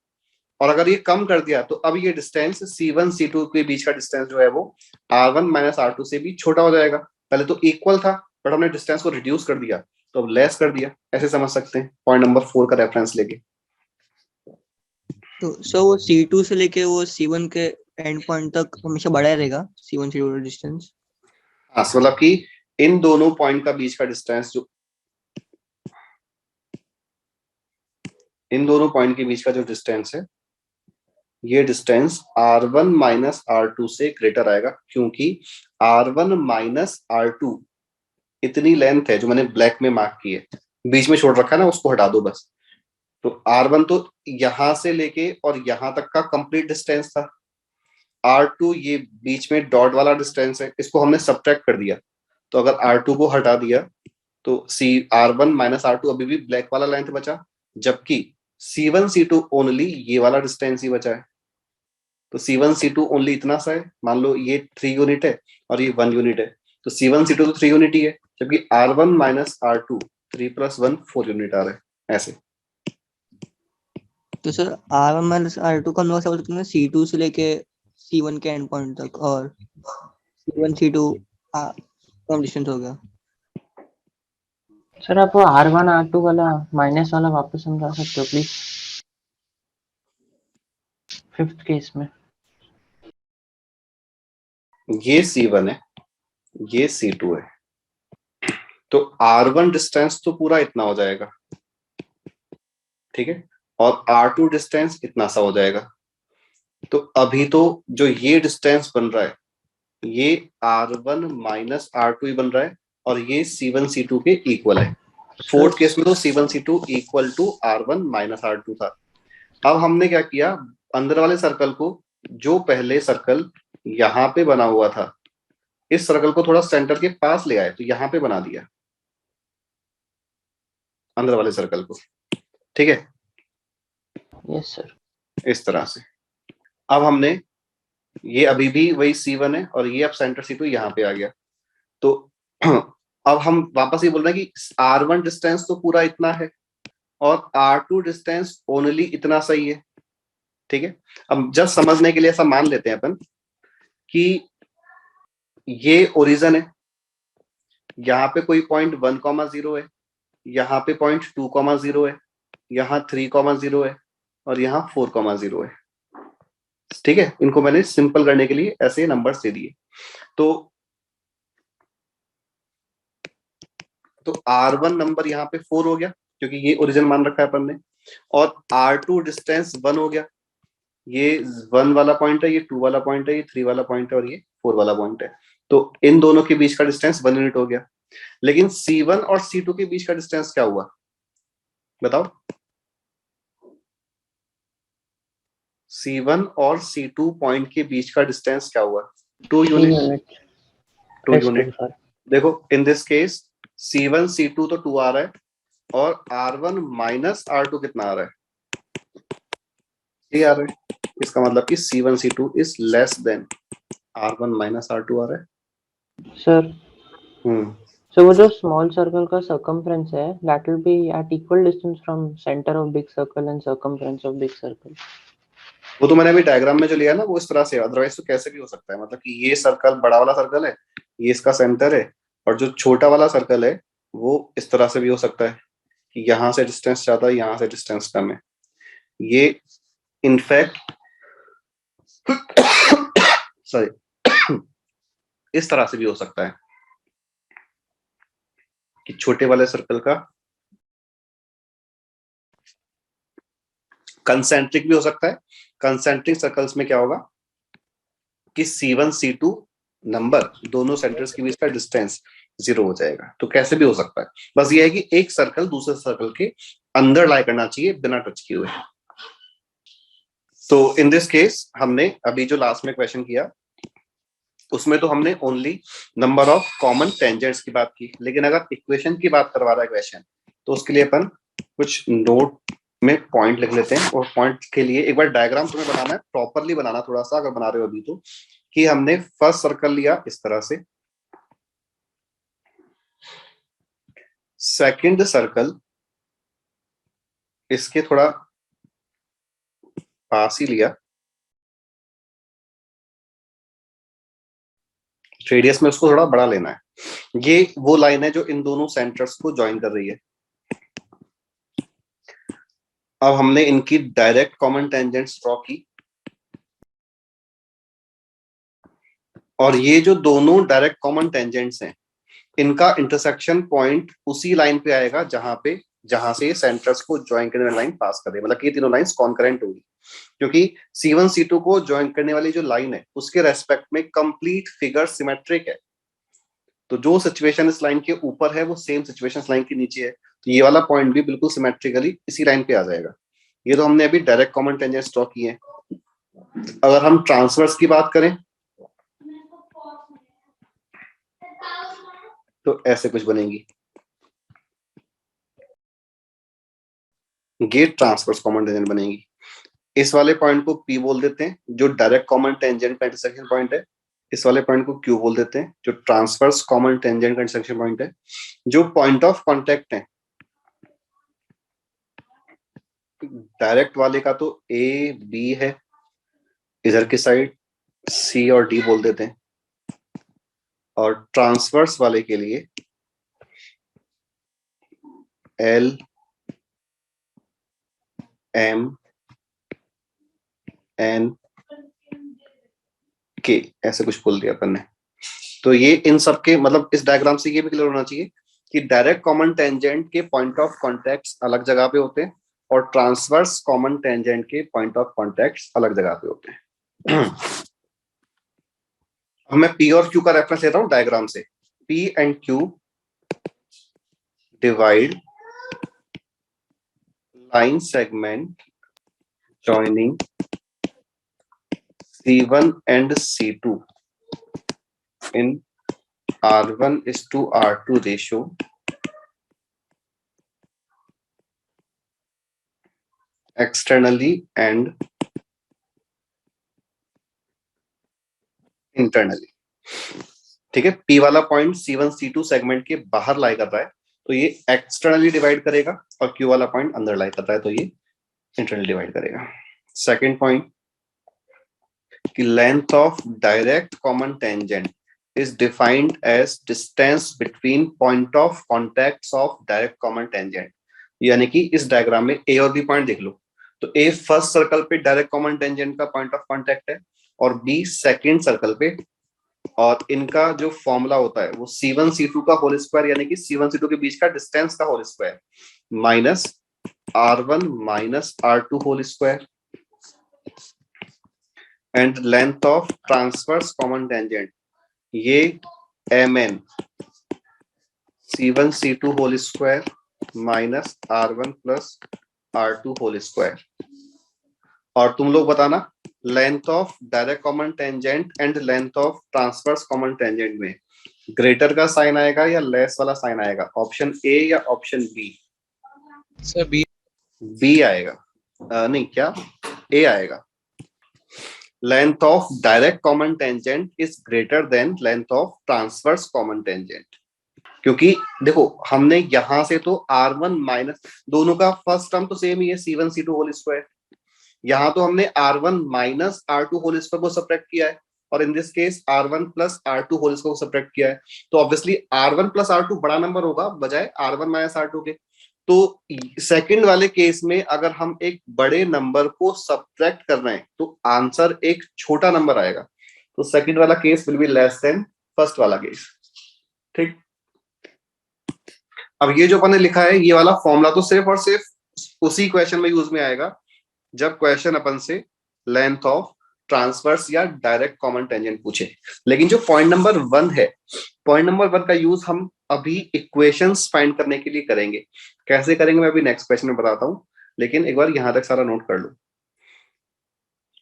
और अगर ये कम कर दिया तो अब ये डिस्टेंस C1 C2 के बीच का डिस्टेंस जो है वो R1 माइनस R2 से भी छोटा हो जाएगा। पहले तो इक्वल था बट हमने डिस्टेंस को रिड्यूस कर दिया तो अब लेस कर दिया। ऐसे समझ सकते हैं पॉइंट नंबर 4 का रेफरेंस लेके। तो सर वो C2 से लेके वो C1 के एंड पॉइंट तक हमेशा बढ़ा रहेगा C1 C2 का डिस्टेंस? हाँ, मतलब कि इन दोनों पॉइंट का बीच का डिस्टेंस जो इन दोनों पॉइंट के बीच का जो डिस्टेंस है ये डिस्टेंस R1 माइनस R2 से ग्रेटर आएगा, क्योंकि R1 माइनस R2 इतनी लेंथ है जो मैंने ब्लैक में मार्क की है, बीच में छोड़ रखा है ना, उसको हटा दो बस। तो R1 तो यहां से लेके और यहां तक का कंप्लीट डिस्टेंस था। R2 ये बीच में डॉट वाला डिस्टेंस है, इसको हमने सब्ट्रैक्ट कर दिया। तो अगर R2 को हटा दिया तो R1 माइनस R2 अभी भी ब्लैक वाला लेंथ बचा, जबकि C1 C2 ओनली ये वाला डिस्टेंस ही बचा है, तो C1 C2 ओनली इतना सा है। मान लो ये 3 यूनिट है और ये 1 यूनिट है, तो C1 C2 तो 3 यूनिट ही है, जबकि R1 माइनस R2 3 + 1 4 यूनिट आ रहा है ऐसे। तो सर R1 माइनस R2 का हम लोग ऐसा बोल सकते हैं C2 से लेके C1 के एंड पॉइंट तक, और C1 C2 कम डिस्टेंस हो गया। सर आप वो R1 R2 वाला माइनस वाला वापस समझा सकते हो प्लीज, 5th केस में। ये C1 है, ये C2 है, तो R1 डिस्टेंस तो पूरा इतना हो जाएगा, ठीक है, और R2 डिस्टेंस इतना सा हो जाएगा। तो अभी तो जो ये डिस्टेंस बन रहा है ये R1 माइनस R2 ही बन रहा है, और ये C1 C2 के इक्वल है। फोर्थ केस में तो C1 C2 equal to R1 minus R2 था। अब हमने क्या किया, अंदर वाले सर्कल को, जो पहले सर्कल यहाँ पे बना हुआ था, इस सर्कल को थोड़ा सेंटर के पास ले आए, तो यहाँ पे बना दिया अंदर वाले सर्कल को, ठीक है, यस सर। इस तरह से। अब हमने ये अभी भी वही C1 है और ये अब सेंटर C2 यहाँ पे आ गया, तो अब हम वापस ये बोल रहे हैं कि R1 डिस्टेंस तो पूरा इतना है और R2 डिस्टेंस ओनली इतना सही है, ठीक है। अब जस्ट समझने के लिए ऐसा मान लेते हैं अपन कि ये ओरिजिन है, यहाँ पे कोई पॉइंट 1,0 है, यहाँ पे पॉइंट 2,0 है, यहाँ 3,0 है और यहाँ 4,0 है, ठीक है। इनको मैंने सिंपल करने के लिए ऐसे नंबर्स दे दिए। तो R1 नंबर यहाँ पे 4 हो गया क्योंकि ये ओरिजिन मान रखा है अपन ने, और R2 डिस्टेंस 1 हो गया, ये 1 वाला पॉइंट है, ये 2 वाला पॉइंट है, ये 3 वाला पॉइंट है और ये 4 वाला पॉइंट है, तो इन दोनों के बीच का डिस्टेंस 1 यूनिट हो गया। लेकिन C1 और C2 के बीच का डिस्टेंस क्या हुआ बताओ? C1 और C2 पॉइंट के बीच का डिस्टेंस क्या हुआ? 2 यूनिट। 2 यूनिट। देखो इन दिस केस C1 C2 तो 2 आ रहा है और R1 माइनस R2 कितना आ रहा है? 3 आ रहा है। इसका मतलब कि C1 C2 is less than R1 minus R2 आ रहा है सर। So वो जो small circle का circumference है, that will be at equal distance from center of big circle and circumference of big circle. वो तो मैंने अभी डायग्राम में जो लिया है ना वो इस तरह से, अदरवाइज तो कैसे भी हो सकता है, मतलब कि ये सर्कल बड़ा वाला सर्कल है, ये इसका सेंटर है, और जो छोटा वाला सर्कल है वो इस तरह से भी हो सकता है कि यहाँ से डिस्टेंस ज्यादा है, यहाँ से डिस्टेंस कम है। ये इनफैक्ट सॉरी इस तरह से भी हो सकता है कि छोटे वाले सर्कल का कंसेंट्रिक भी हो सकता है। कंसेंट्रिक सर्कल्स में क्या होगा कि C1 C2 नंबर दोनों सेंटर्स के बीच का डिस्टेंस 0 हो जाएगा। तो कैसे भी हो सकता है, बस ये है कि एक सर्कल दूसरे सर्कल के अंदर लाई करना चाहिए बिना टच किए हुए। तो इन दिस केस हमने अभी जो लास्ट में क्वेश्चन किया उसमें तो हमने only number of common tangents की बात की, लेकिन अगर इक्वेशन की बात करवा रहा है क्वेश्चन तो उसके लिए अपन कुछ नोट में पॉइंट लिख लेते हैं, और पॉइंट के लिए एक बार डायग्राम तुम्हें बनाना है, प्रॉपरली बनाना थोड़ा सा अगर बना रहे हो अभी तो, कि हमने फर्स्ट सर्कल लिया इस तरह से, सेकंड सर्कल इसके थोड़ा पास ही लिया, रेडियस में उसको थोड़ा बड़ा लेना है। ये वो लाइन है जो इन दोनों सेंटर्स को ज्वाइन कर रही है। अब हमने इनकी डायरेक्ट कॉमन टेंजेंट्स ड्रॉ की, और ये जो दोनों डायरेक्ट कॉमन टेंजेंट्स हैं इनका इंटरसेक्शन पॉइंट उसी लाइन पे आएगा जहां से सेंटर्स को ज्वाइन करने वाली लाइन पास कर रही है, मतलब कि ये तीनों लाइंस कॉन्करेंट होगी, क्योंकि C1 C2 को ज्वाइन करने वाली जो लाइन है उसके रेस्पेक्ट में कंप्लीट फिगर सिमेट्रिक है। तो जो सिचुएशन इस लाइन के ऊपर है वो सेम सिचुएशन इस लाइन के नीचे है, तो ये वाला पॉइंट भी बिल्कुल सिमेट्रिकली इसी लाइन पे आ जाएगा। ये तो हमने अभी डायरेक्ट कॉमन टेंजेंट्स ड्रॉ किए हैं। अगर हम ट्रांसवर्स की बात करें तो ऐसे कुछ बनेगी, ये ट्रांसवर्स कॉमन टेंजेंट बनेगी। इस वाले पॉइंट को P बोल देते हैं जो डायरेक्ट कॉमन टेंजेंट का इंटरसेक्शन पॉइंट है। इस वाले पॉइंट को Q बोल देते हैं जो ट्रांसवर्स कॉमन टेंजेंट का इंटरसेक्शन पॉइंट है। जो पॉइंट ऑफ कांटेक्ट है डायरेक्ट वाले का तो A B है, इधर की साइड C और D बोल देते हैं, और ट्रांसवर्स वाले के लिए L M N K ऐसे कुछ बोल दिया अपन ने। तो ये इन सब के मतलब इस डायग्राम से ये भी क्लियर होना चाहिए कि डायरेक्ट कॉमन टेंजेंट के पॉइंट ऑफ कॉन्टेक्ट्स अलग जगह पे होते हैं और ट्रांसवर्स कॉमन टेंजेंट के पॉइंट ऑफ कॉन्टेक्ट्स अलग जगह पे होते हैं। अब मैं P और Q का रेफरेंस लेता हूं डायग्राम से। P and Q divide line segment joining C1 and C2 in R1:R2 ratio externally and internally। ठीक है, P वाला पॉइंट C1 C2 सेगमेंट के बाहर लाई कर रहा है तो ये एक्सटर्नली डिवाइड करेगा, और Q वाला पॉइंट अंदर लाई कर रहा है तो ये इंटरनली डिवाइड करेगा। सेकेंड पॉइंट कि length of direct common tangent is defined as distance between point of contacts of direct common tangent। यानी कि इस डायग्राम में A और B पॉइंट देख लो, तो A फर्स्ट सर्कल पे डायरेक्ट कॉमन टेंजेंट का पॉइंट ऑफ कांटेक्ट है और B सेकंड सर्कल पे, और इनका जो फॉर्मूला होता है वो C1 C2 का होल स्क्वायर यानी कि C1 C2 के बीच का डिस्टेंस का whole square minus R1 minus R2 whole square and length of transverse common tangent ये Mn C1 C2 whole square minus R1 plus R2 whole square. और तुम लोग बताना length of direct common tangent and length of transverse common tangent में greater का sign आएगा या less वाला साइन आएगा, ऑप्शन ए या option B? Sir B. B आएगा। नहीं, क्या ए आएगा। Length of direct common tangent is greater than length of transverse common tangent, क्योंकि देखो हमने यहां से तो R1 माइनस, दोनों का फर्स्ट टर्म तो सेम ही है C1 C2 होल स्क्वायर, यहाँ तो हमने R1 minus R2 whole square को सब्ट्रैक्ट किया है और in this case R1 plus R2 whole square को सब्ट्रैक्ट किया है, तो ऑब्वियसली R1 प्लस R2 बड़ा नंबर होगा बजाय R1 माइनस R2 के। तो सेकंड वाले केस में अगर हम एक बड़े नंबर को सब्ट्रैक्ट कर रहे हैं तो आंसर एक छोटा नंबर आएगा, तो सेकंड वाला case will be less than first वाला केस। ठीक, अब ये जो अपन ने लिखा है ये वाला फॉर्मूला तो सिर्फ और सिर्फ उसी क्वेश्चन में यूज में आएगा जब क्वेश्चन अपन से लेंथ ऑफ ट्रांसवर्स या डायरेक्ट कॉमन टेंजेंट पूछे। लेकिन जो पॉइंट नंबर 1 है, पॉइंट नंबर 1 का यूज हम अभी इक्वेशंस फाइंड करने के लिए करेंगे। कैसे करेंगे मैं अभी नेक्स्ट क्वेश्चन में बताता हूं, लेकिन एक बार यहां तक सारा नोट कर लो।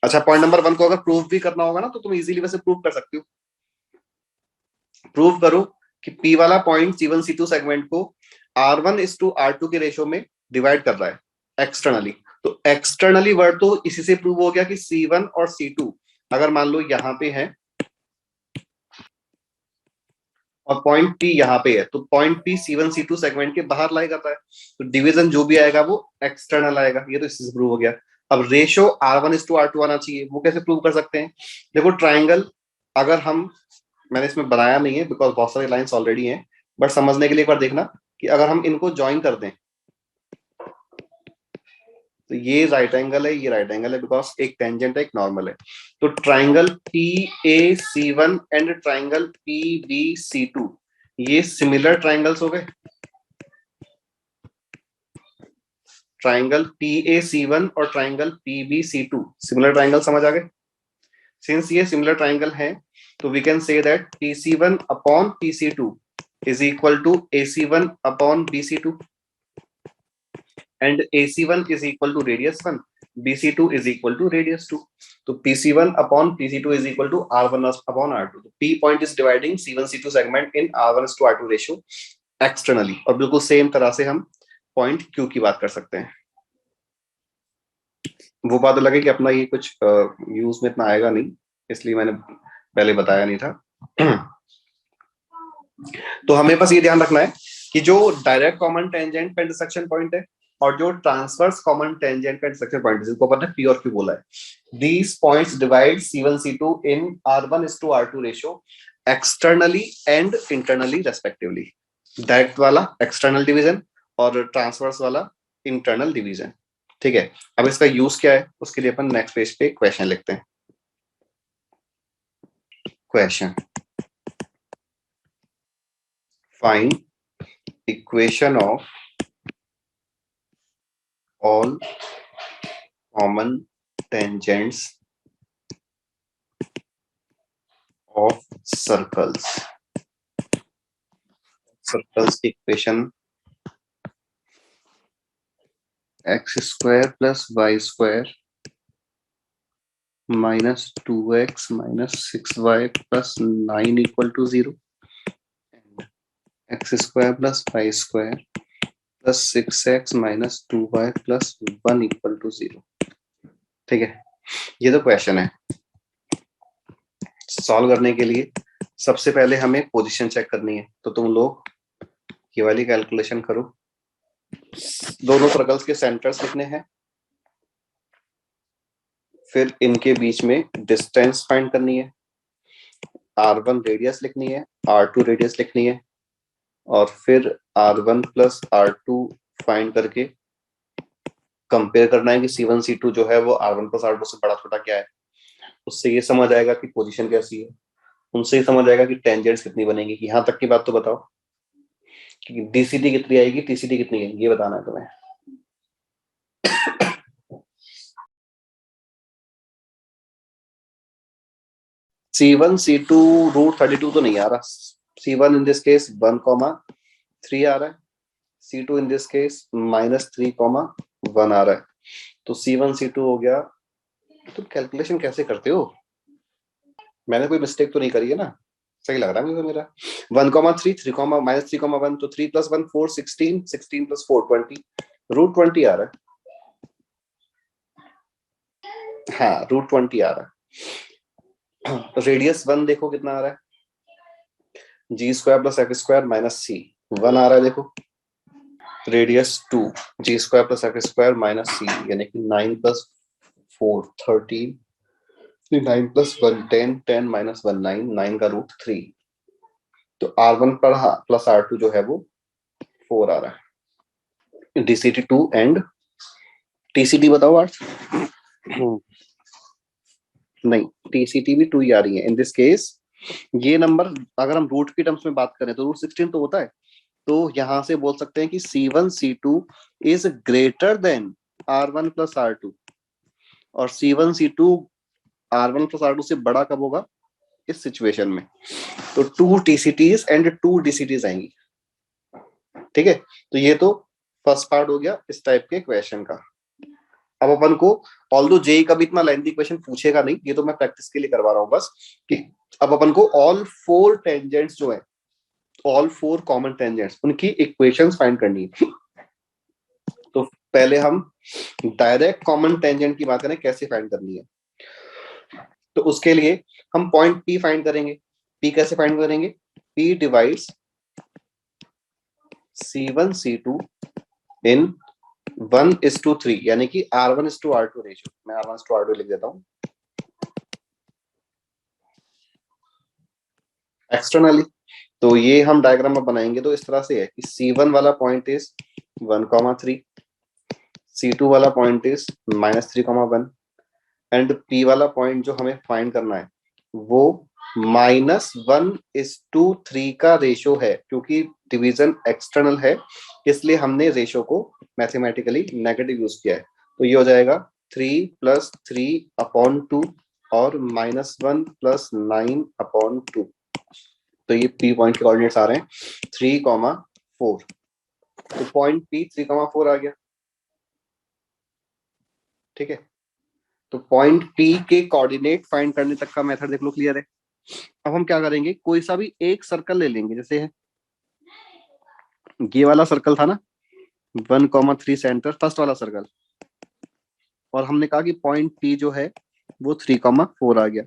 अच्छा, पॉइंट नंबर 1 को अगर प्रूव भी करना होगा ना तो तुम इजीली वैसे प्रूव कर सकते हो। प्रूव करो कि P वाला पॉइंट C1 C2 सेगमेंट को R1:R2 के रेशियो में डिवाइड कर रहा है एक्सटर्नली। तो एक्सटर्नली वर्ड तो इसी से प्रूव हो गया कि C1 और C2 अगर मान लो यहाँ पे है और पॉइंट P यहाँ पे है, तो point P C1 C2 segment के बाहर लाई करता है, तो डिवीजन जो भी आएगा वो एक्सटर्नल आएगा। ये तो इससे प्रूव हो गया। अब रेशियो R1:R2 आना चाहिए, वो कैसे प्रूव कर सकते हैं? देखो ट्राइंगल, अगर हम, मैंने इसमें बनाया नहीं है बिकॉज बहुत सारी लाइंस ऑलरेडी हैं, बट समझने के लिए एक बार देखना कि अगर हम इनको ज्वाइन कर दें तो ये राइट एंगल है, ये राइट एंगल है बिकॉज एक टेंजेंट है एक नॉर्मल है। तो triangle PAC1 and triangle PBC2 ये सिमिलर ट्राइंगल्स हो गए। ट्राइंगल PAC1 और ट्राइंगल PBC2 सिमिलर ट्राइंगल समझ आ गए। सिंस ये सिमिलर ट्राइंगल है तो we can say that PC1 upon PC2 is equal to AC1 upon BC2 and AC1 is equal to radius 1, BC2 is equal to radius 2. तो PC1 upon PC2 is equal to R1 upon R2. तो P point is dividing C1 C2 segment in R1:R2 ratio externally, और बिल्कुल same तरह से हम point Q की बात कर सकते हैं। वो बात अलग है कि अपना ये कुछ यूज में इतना आएगा नहीं, इसलिए मैंने पहले बताया नहीं था। तो हमें बस ये ध्यान रखना है कि जो डायरेक्ट कॉमन टेंजेंट का इंटरसेक्शन पॉइंट है और जो ट्रांसवर्स कॉमन टेंजेंट का इंटरसेक्शन पॉइंट है, जिसको अपन ने पी और क्यू बोला है, these points divide C1 C2 in R1:R2 ratio externally and internally respectively. Direct वाला एक्सटर्नल डिवीजन और ट्रांसवर्स वाला इंटरनल डिवीजन। ठीक है, अब इसका यूज क्या है उसके लिए अपन नेक्स्ट पेज पे क्वेश्चन लिखते हैं। Question, find equation of all common tangents of circles. Circles की equation x² + y² - 2x - 6y + 9 = 0 and x² + y² + 6x - 2y + 1 = 0। ठीक है, ये तो क्वेश्चन है। सॉल्व करने के लिए सबसे पहले हमें पोजीशन चेक करनी है, तो तुम लोग ये वाली कैलकुलेशन करो। दोनों सर्कल्स के सेंटर्स लिखने हैं, फिर इनके बीच में डिस्टेंस फाइंड करनी है, R1 रेडियस लिखनी है, R2 रेडियस लिखनी है, और फिर R1 + R2 फाइंड करके कंपेयर करना है कि C1 C2 जो है वो R1 + R2 से बड़ा छोटा क्या है। उससे ये समझ आएगा कि पोजीशन कैसी है, उनसे ही समझ आएगा कि टेंजेंट्स कितनी बनेगी। यहाँ तक की बात तो बताओ कि DCT कितनी आएगी, TCT कितनी है, ये बताना है तुम्हें। C1 C2 √32 तो नहीं आ रहा। C1 इन दिस केस 1,3 आ रहा है, C2 इन दिस केस -3,1 आ रहा है। तो C1 C2 हो गया। तुम कैलकुलेशन कैसे करते हो? मैंने कोई मिस्टेक तो नहीं करी है ना? सही लग रहा है मुझे मेरा। 1,3 -3,1 तो 3 + 1 4 16 16 + 4 20 √20 आ रहा है। हाँ, √20 आ रहा है। रेडियस 1 देखो कितना आ रहा है, G² + F² - C 1 आ रहा है। देखो रेडियस 2 G² + F² - C यानी कि 9 + 4 13, 9 + 1 10 10 - 1 9 9 का √3। तो R1 + R2 जो है वो 4 आ रहा है। DCT 2 एंड TCT बताओ आर्ट्स। नहीं, TCT भी 2 ही आ रही है इन दिस केस। ये नंबर अगर हम रूट की टर्म्स में बात करें तो √16 तो होता है। तो यहां से बोल सकते हैं कि C1 C2 is greater than R1 + R2 और C1 C2 R1 + R2 से बड़ा कब होगा इस सिचुएशन में। तो 2 TCTs एंड 2 DCTs आएंगी। ठीक है, तो ये तो फर्स्ट पार्ट हो गया इस टाइप के क्वेश्चन का। अब अपन को ऑल्दो जेई का भी इतना लेंथी क्वेश्चन पूछेगा नहीं, ये तो मैं प्रैक्टिस के लिए करवा रहा हूँ बस कि अब अपन को ऑल 4 टेंजेंट्स जो है, ऑल 4 कॉमन टेंजेंट्स, उनकी इक्वेशंस फाइंड करनी है। तो पहले हम डायरेक्ट कॉमन टेंजेंट की बात करें कैसे फाइंड करनी है। तो उसके लिए हम पॉइंट P फाइंड करेंगे। P कैसे फाइंड करेंगे? P डिवाइड्स C1 C2 इन 1:3 यानी कि R1:R2 रेशियो। मैं R1:R2 लिख देता हूं। एक्सटर्नली तो ये हम डायग्राम में बनाएंगे तो इस तरह से है कि C1 वाला पॉइंट इज 1,3, C2 वाला पॉइंट इज -3,1 एंड P वाला पॉइंट जो हमें फाइंड करना है वो -1:3 का रेशियो है। क्योंकि डिवीजन एक्सटर्नल है इसलिए हमने रेशियो को मैथमेटिकली नेगेटिव यूज किया है। तो ये हो जाएगा 3 + 3/2 और -1 + 9/2। तो ये P पॉइंट के कोऑर्डिनेट्स आ रहे हैं 3,4। तो पॉइंट P 3,4 आ गया। ठीक है, तो पॉइंट P के कोऑर्डिनेट फाइंड करने तक का मेथड देख लो, क्लियर है। अब हम क्या करेंगे, कोई सा भी एक सर्कल ले लेंगे। जैसे है ये वाला सर्कल था ना 1,3 सेंटर, फर्स्ट वाला सर्कल, और हमने कहा कि पॉइंट टी जो है वो 3,4 आ गया।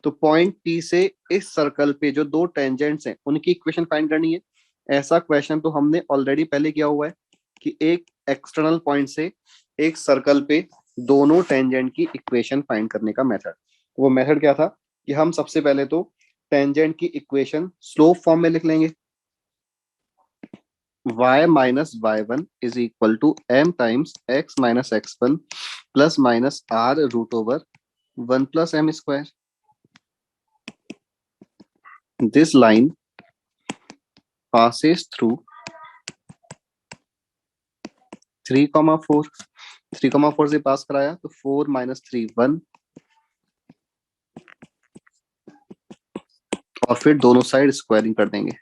तो पॉइंट टी से इस सर्कल पे जो दो टेंजेंट्स हैं उनकी इक्वेशन फाइंड करनी है। ऐसा क्वेश्चन तो हमने ऑलरेडी पहले किया हुआ है कि एक एक्सटर्नल पॉइंट से एक सर्कल पे दोनों टेंजेंट की इक्वेशन फाइंड करने का मेथड। वो मेथड क्या था कि हम सबसे पहले तो टेंजेंट की इक्वेशन स्लोप फॉर्म में लिख लेंगे। y minus y1 is equal to m times x minus x1 plus minus r root over 1 plus m square. This line passes through 3,4 3,4 से पास कराया तो 4 minus 3 1 और फिर दोनों साइड स्क्वायरिंग कर देंगे।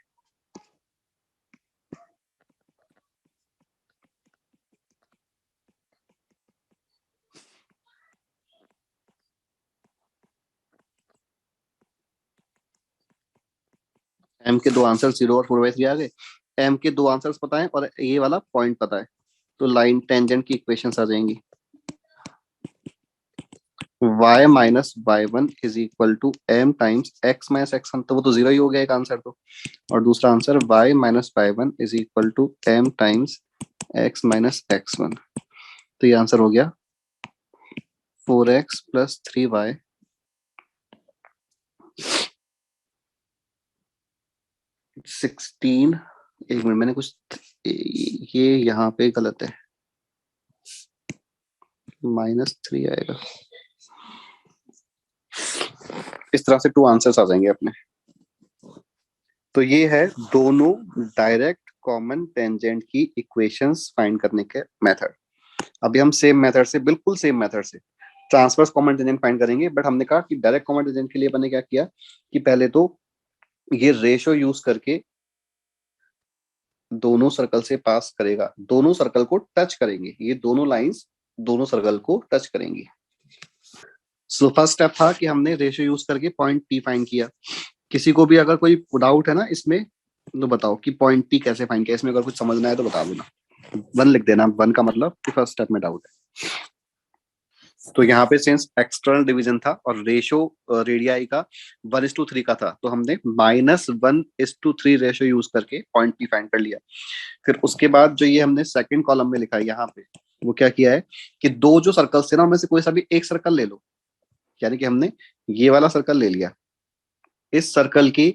m के दो आंसर 0 और 4/3 आ गए। m के दो आंसर्स पता है और ये वाला पॉइंट पता है, तो लाइन टेंजेंट की इक्वेशंस आ जाएंगी। y minus y1 is equal to m times x minus x1, तो वो तो 0 ही हो गया एक आंसर तो। और दूसरा answer y minus y1 is equal to m times x minus x1, तो ये आंसर हो गया 4x प्लस 3y 16। एक मिनट, मैंने कुछ ये यहाँ पे गलत है, -3 आएगा। इस तरह से 2 आंसर्स आ जाएंगे अपने। तो ये है दोनों डायरेक्ट कॉमन टेंजेंट की इक्वेशंस फाइंड करने के मेथड। अभी हम सेम मेथड से, बिल्कुल सेम मेथड से ट्रांसवर्स कॉमन टेंजेंट फाइंड करेंगे, बट हमने कहा कि डायरेक्ट कॉमन टेंजेंट के लिए मैंने क्या किया कि पहले तो ये रेशो यूज करके दोनों सर्कल से पास करेगा, दोनों सर्कल को टच करेंगे, ये दोनों लाइंस दोनों सर्कल को टच करेंगी। सो फर्स्ट स्टेप था कि हमने रेशो यूज करके पॉइंट टी फाइंड किया। किसी को भी अगर कोई डाउट है ना इसमें तो बताओ कि पॉइंट टी कैसे फाइंड किया, इसमें अगर कुछ समझना है तो बता दो ना। 1 लिख देना, 1 का मतलब कि फर्स्ट स्टेप में डाउट है। तो यहाँ पे सिंस एक्सटर्नल डिवीजन था और रेशो रेडियाई का 1:3 का था, तो हमने -1:3 रेशो यूज करके पॉइंट टी फाइंड कर लिया। फिर उसके बाद जो ये हमने सेकंड कॉलम में लिखा है यहाँ पे, वो क्या किया है कि दो जो सर्कल्स थे ना उनमें से कोई सा भी एक सर्कल ले लो, यानी कि हमने ये वाला सर्कल ले लिया, इस सर्कल की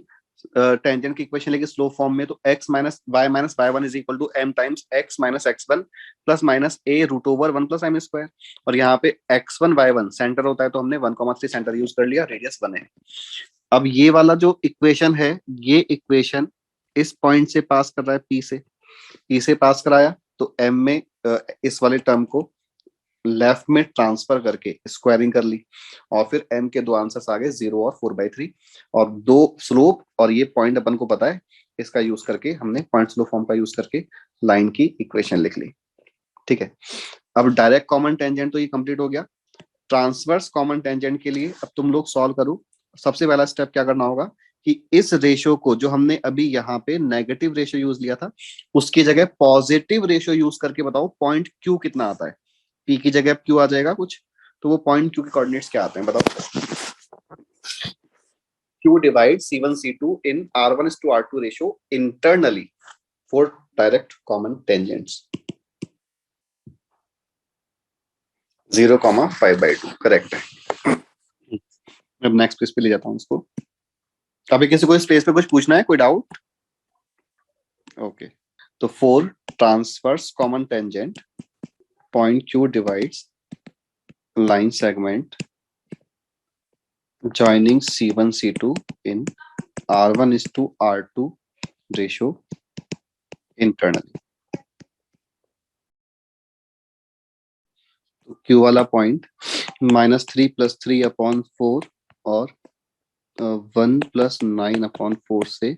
टेंजेंट की इक्वेशन लेके स्लोप फॉर्म में, तो x minus y one is equal to m times x minus x1 plus minus a root over 1 plus m square. और यहाँ पे x1 y1 सेंटर होता है तो हमने 1,3 सेंटर यूज कर लिया, रेडियस 1 है। अब ये वाला जो इक्वेशन है, ये इक्वेशन इस पॉइंट से पास कर रहा है p से पास कराया तो m में इस वाले टर्म को लेफ्ट में ट्रांसफर करके स्क्वायरिंग कर ली और फिर m के दो आंसर्स आ गए 0 और 4/3 और दो स्लोप, और ये पॉइंट अपन को पता है, इसका यूज करके हमने पॉइंट स्लोप फॉर्म का यूज करके लाइन की इक्वेशन लिख ली। ठीक है, अब डायरेक्ट कॉमन टेंजेंट तो ये कंप्लीट हो गया। ट्रांसवर्स कॉमन टेंजेंट के लिए अब तुम लोग सॉल्व करो। सबसे पहला स्टेप क्या करना होगा कि इस रेशो को, जो हमने अभी यहाँ पे नेगेटिव रेशो यूज लिया था, उसकी जगह पॉजिटिव रेशो यूज करके बताओ पॉइंट क्यू कितना आता है। पी की जगह क्यू आ जाएगा कुछ, तो वो पॉइंट क्यू के कोऑर्डिनेट्स क्या आते हैं बताओ। Q divide C1 C2 in R1:R2 ratio internally for direct common tangents 0,5/2 correct है। अब नेक्स्ट पेज पे ले जाता हूँ इसको। अभी किसी को इस पेज पे कुछ पूछना है, कोई डाउट? ओके, तो for transverse common tangent point Q divides line segment joining C1 C2 in R1:R2 ratio internally। तो Q वाला पॉइंट -3 + 3/4 और 1 + 9/4 से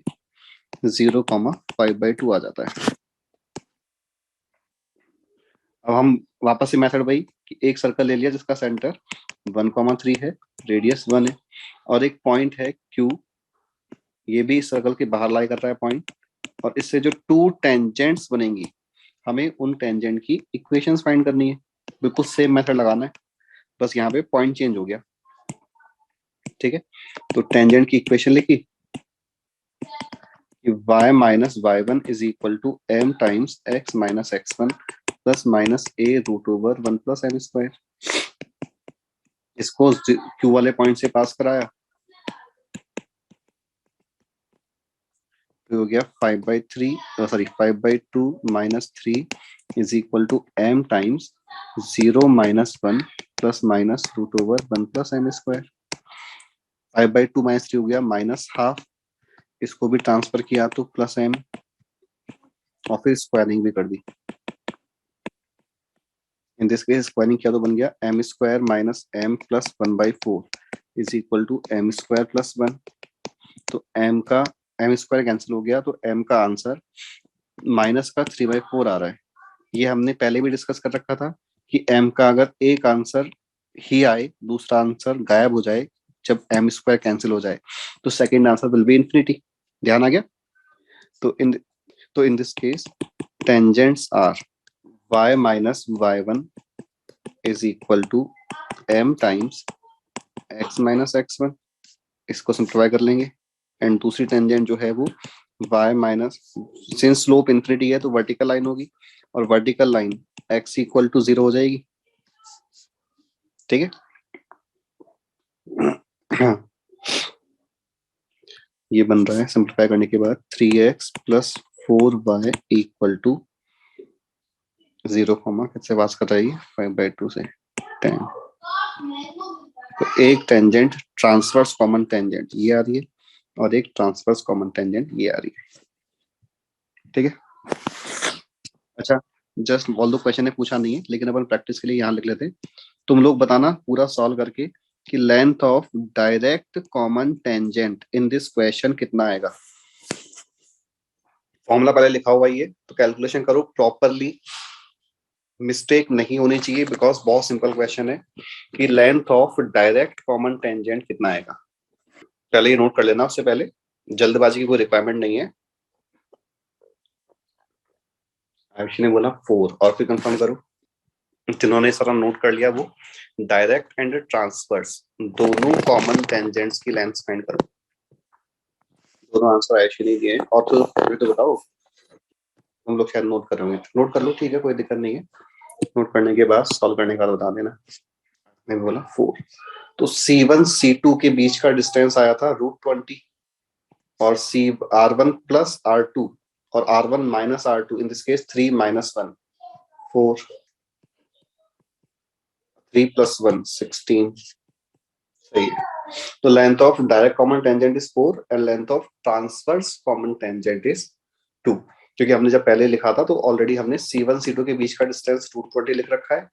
0,5/2 आ जाता है। अब हम वापस से मेथड वही कि एक सर्कल ले लिया जिसका सेंटर 1,3 है, रेडियस 1 है और एक पॉइंट है Q, ये भी इस सर्कल के बाहर लाई कर रहा है पॉइंट, और इससे जो 2 टेंजेंट्स बनेंगी हमें उन टेंजेंट की इक्वेशंस फाइंड करनी है। बिल्कुल सेम मेथड लगाना है। बस यहाँ पे पॉइंट चेंज हो गया। ठीक है, तो टेंजेंट की इक्वेशन लिखी कि y minus y1 is equal to m times x minus x1 plus minus a root over 1 plus m square. इसको q वाले पॉइंट से पास कराया तो हो गया 5/2 minus 3 is equal to m times 0 minus 1 plus minus root over 1 plus m square. 5/2 minus 3 हो गया minus half, इसको भी ट्रांसफर किया तो प्लस m और फिर स्क्वायरिंग भी कर दी। इन दिस केस स्क्वायरिंग किया तो बन गया m square minus m plus 1/4 is equal to m square plus 1। तो m स्क्वायर कैंसिल हो गया तो m का आंसर माइनस का 3/4 आ रहा है। ये हमने पहले भी डिस्कस कर रखा था कि m का अगर एक आंसर ही आए, दूसरा आंसर गायब हो जाए जब m स्क्वायर कैंसिल हो जाए, तो second answer will be infinity. ध्यान आ गया? तो in this case tangents are y minus y1 is equal to m times x minus x1। इसको सिंप्लीफाई कर लेंगे एंड दूसरी टेंजेंट जो है वो y minus, since slope infinity है तो वर्टिकल लाइन होगी और vertical line x equal to 0 हो जाएगी। ठीक है, ये बन रहा है सिंप्लीफाई करने के बाद 3x plus 4y equal to 0, कैसे पास कर रही है 5/2 से 10। तो एक टेंजेंट ट्रांसवर्स कॉमन टेंजेंट ये आ रही है और एक ट्रांसवर्स कॉमन टेंजेंट ये आ रही है। ठीक है, अच्छा जस्ट ऑल्दो क्वेश्चन ने पूछा नहीं है लेकिन अपन प्रैक्टिस के लिए यहाँ लिख लेते हैं। तुम लोग बताना पूरा सॉल्व करके कि length of direct common tangent in this question कितना आएगा। फॉर्मूला पहले लिखा हुआ ही है तो कैलकुलेशन करो प्रॉपरली, मिस्टेक नहीं होनी चाहिए बिकॉज बहुत सिंपल क्वेश्चन है कि length of direct common tangent कितना आएगा। पहले ही नोट कर लेना, उससे पहले जल्दबाजी की कोई रिक्वायरमेंट नहीं है। आयुषी ने बोला 4 और फिर कंफर्म करो। जिन्होंने सारा नोट कर लिया वो डायरेक्ट एंड ट्रांसवर्स दोनों कॉमन टेंजेंट्स की लेंथ फाइंड करो। दोनों आंसर आयुषी ने दिए और तो बताओ, तुम लोग शायद नोट कर रहे होंगे, नोट कर लो, ठीक है कोई दिक्कत नहीं है। नोट करने के बाद सॉल्व करने के बाद बता देना। मैं बोला 4, तो C1 C2 के बीच का डिस्टेंस आया था √20 और R1 प्लस R2 और R1 minus R2, in this case 3 minus 1 4, 3 plus 1 16। सही है, तो length of direct common tangent is 4 and length of transverse common tangent is 2। क्योंकि हमने जब पहले लिखा था तो ऑलरेडी हमने C1 C2 के बीच का डिस्टेंस √20 लिख रखा है,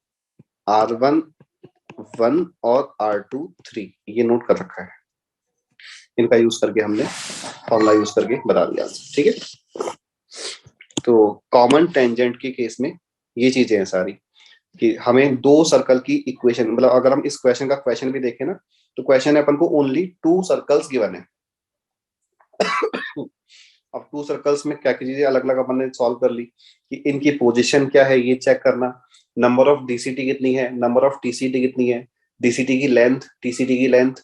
R1 1 और R2 3 ये नोट कर रखा है। इनका यूज करके हमने फॉर्मूला यूज करके बता दिया। ठीक है, तो कॉमन टेंजेंट के केस में ये चीजें हैं सारी कि हमें दो सर्कल की इक्वेशन, मतलब अगर हम इस क्वेश्चन का क्वेश्चन भी देखें ना तो क्वेश्चन है अपन को ओनली 2 सर्कल्स गिवन है। अब 2 सर्कल्स में क्या क्या चीजें अलग अलग अपन ने सॉल्व कर ली कि इनकी पोजीशन क्या है ये चेक करना, नंबर ऑफ डीसीटी कितनी है, नंबर ऑफ टीसीटी कितनी है, डीसीटी की लेंथ, टीसीटी की length,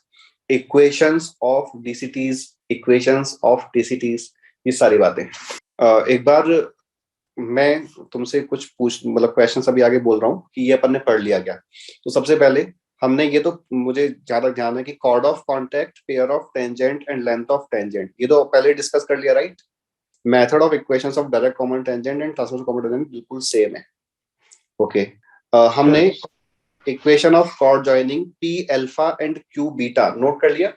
equations of DCTs, equations of TCTs, ये सारी बातें। एक बार मैं तुमसे कुछ मतलब क्वेश्चन अभी आगे बोल रहा हूँ कि ये अपन ने पढ़ लिया क्या। तो सबसे पहले हमने ये, तो मुझे ज्यादा ध्यान है कि chord of contact, pair of tangent and length of tangent, ये तो पहले डिस्कस कर लिया right. Method of equations of direct common tangent and transverse common tangent बिल्कुल सेम है। ओके, हमने equation of chord joining P alpha and Q beta note कर लिया,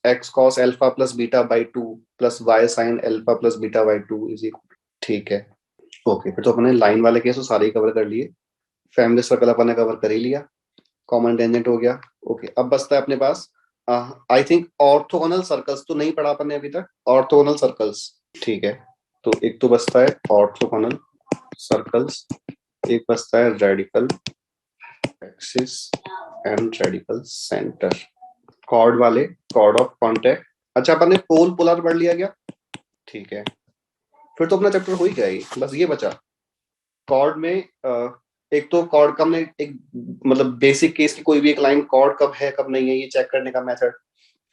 x cos alpha plus beta by 2 plus y sin alpha plus beta by 2 is equal, ठीक है। Okay, फिर तो अपने लाइन वाले केस तो सारे ही कवर कर लिए, फैमिली सर्कल अपन ने कवर कर ही लिया, कॉमन टेंजेंट हो गया। ओके, अब बचता है अपने पास आई थिंक ऑर्थोगोनल सर्कल्स, तो नहीं पढ़ा अपन ने अभी तक ऑर्थोगोनल सर्कल्स, ठीक है। तो एक तो बचता है ऑर्थोगोनल सर्कल्स, एक बचता है radical axis and radical center, chord वाले, कॉर्ड ऑफ कॉन्टैक्ट। अच्छा अपन ने पोल पोलर पढ़ लिया क्या, ठीक है। फिर तो अपना चैप्टर हो ही गया, बस ये बचा कॉर्ड में एक तो कॉर्ड का हमने एक मतलब बेसिक केस की कोई भी एक लाइन कॉर्ड कब है कब नहीं है ये चेक करने का मेथड,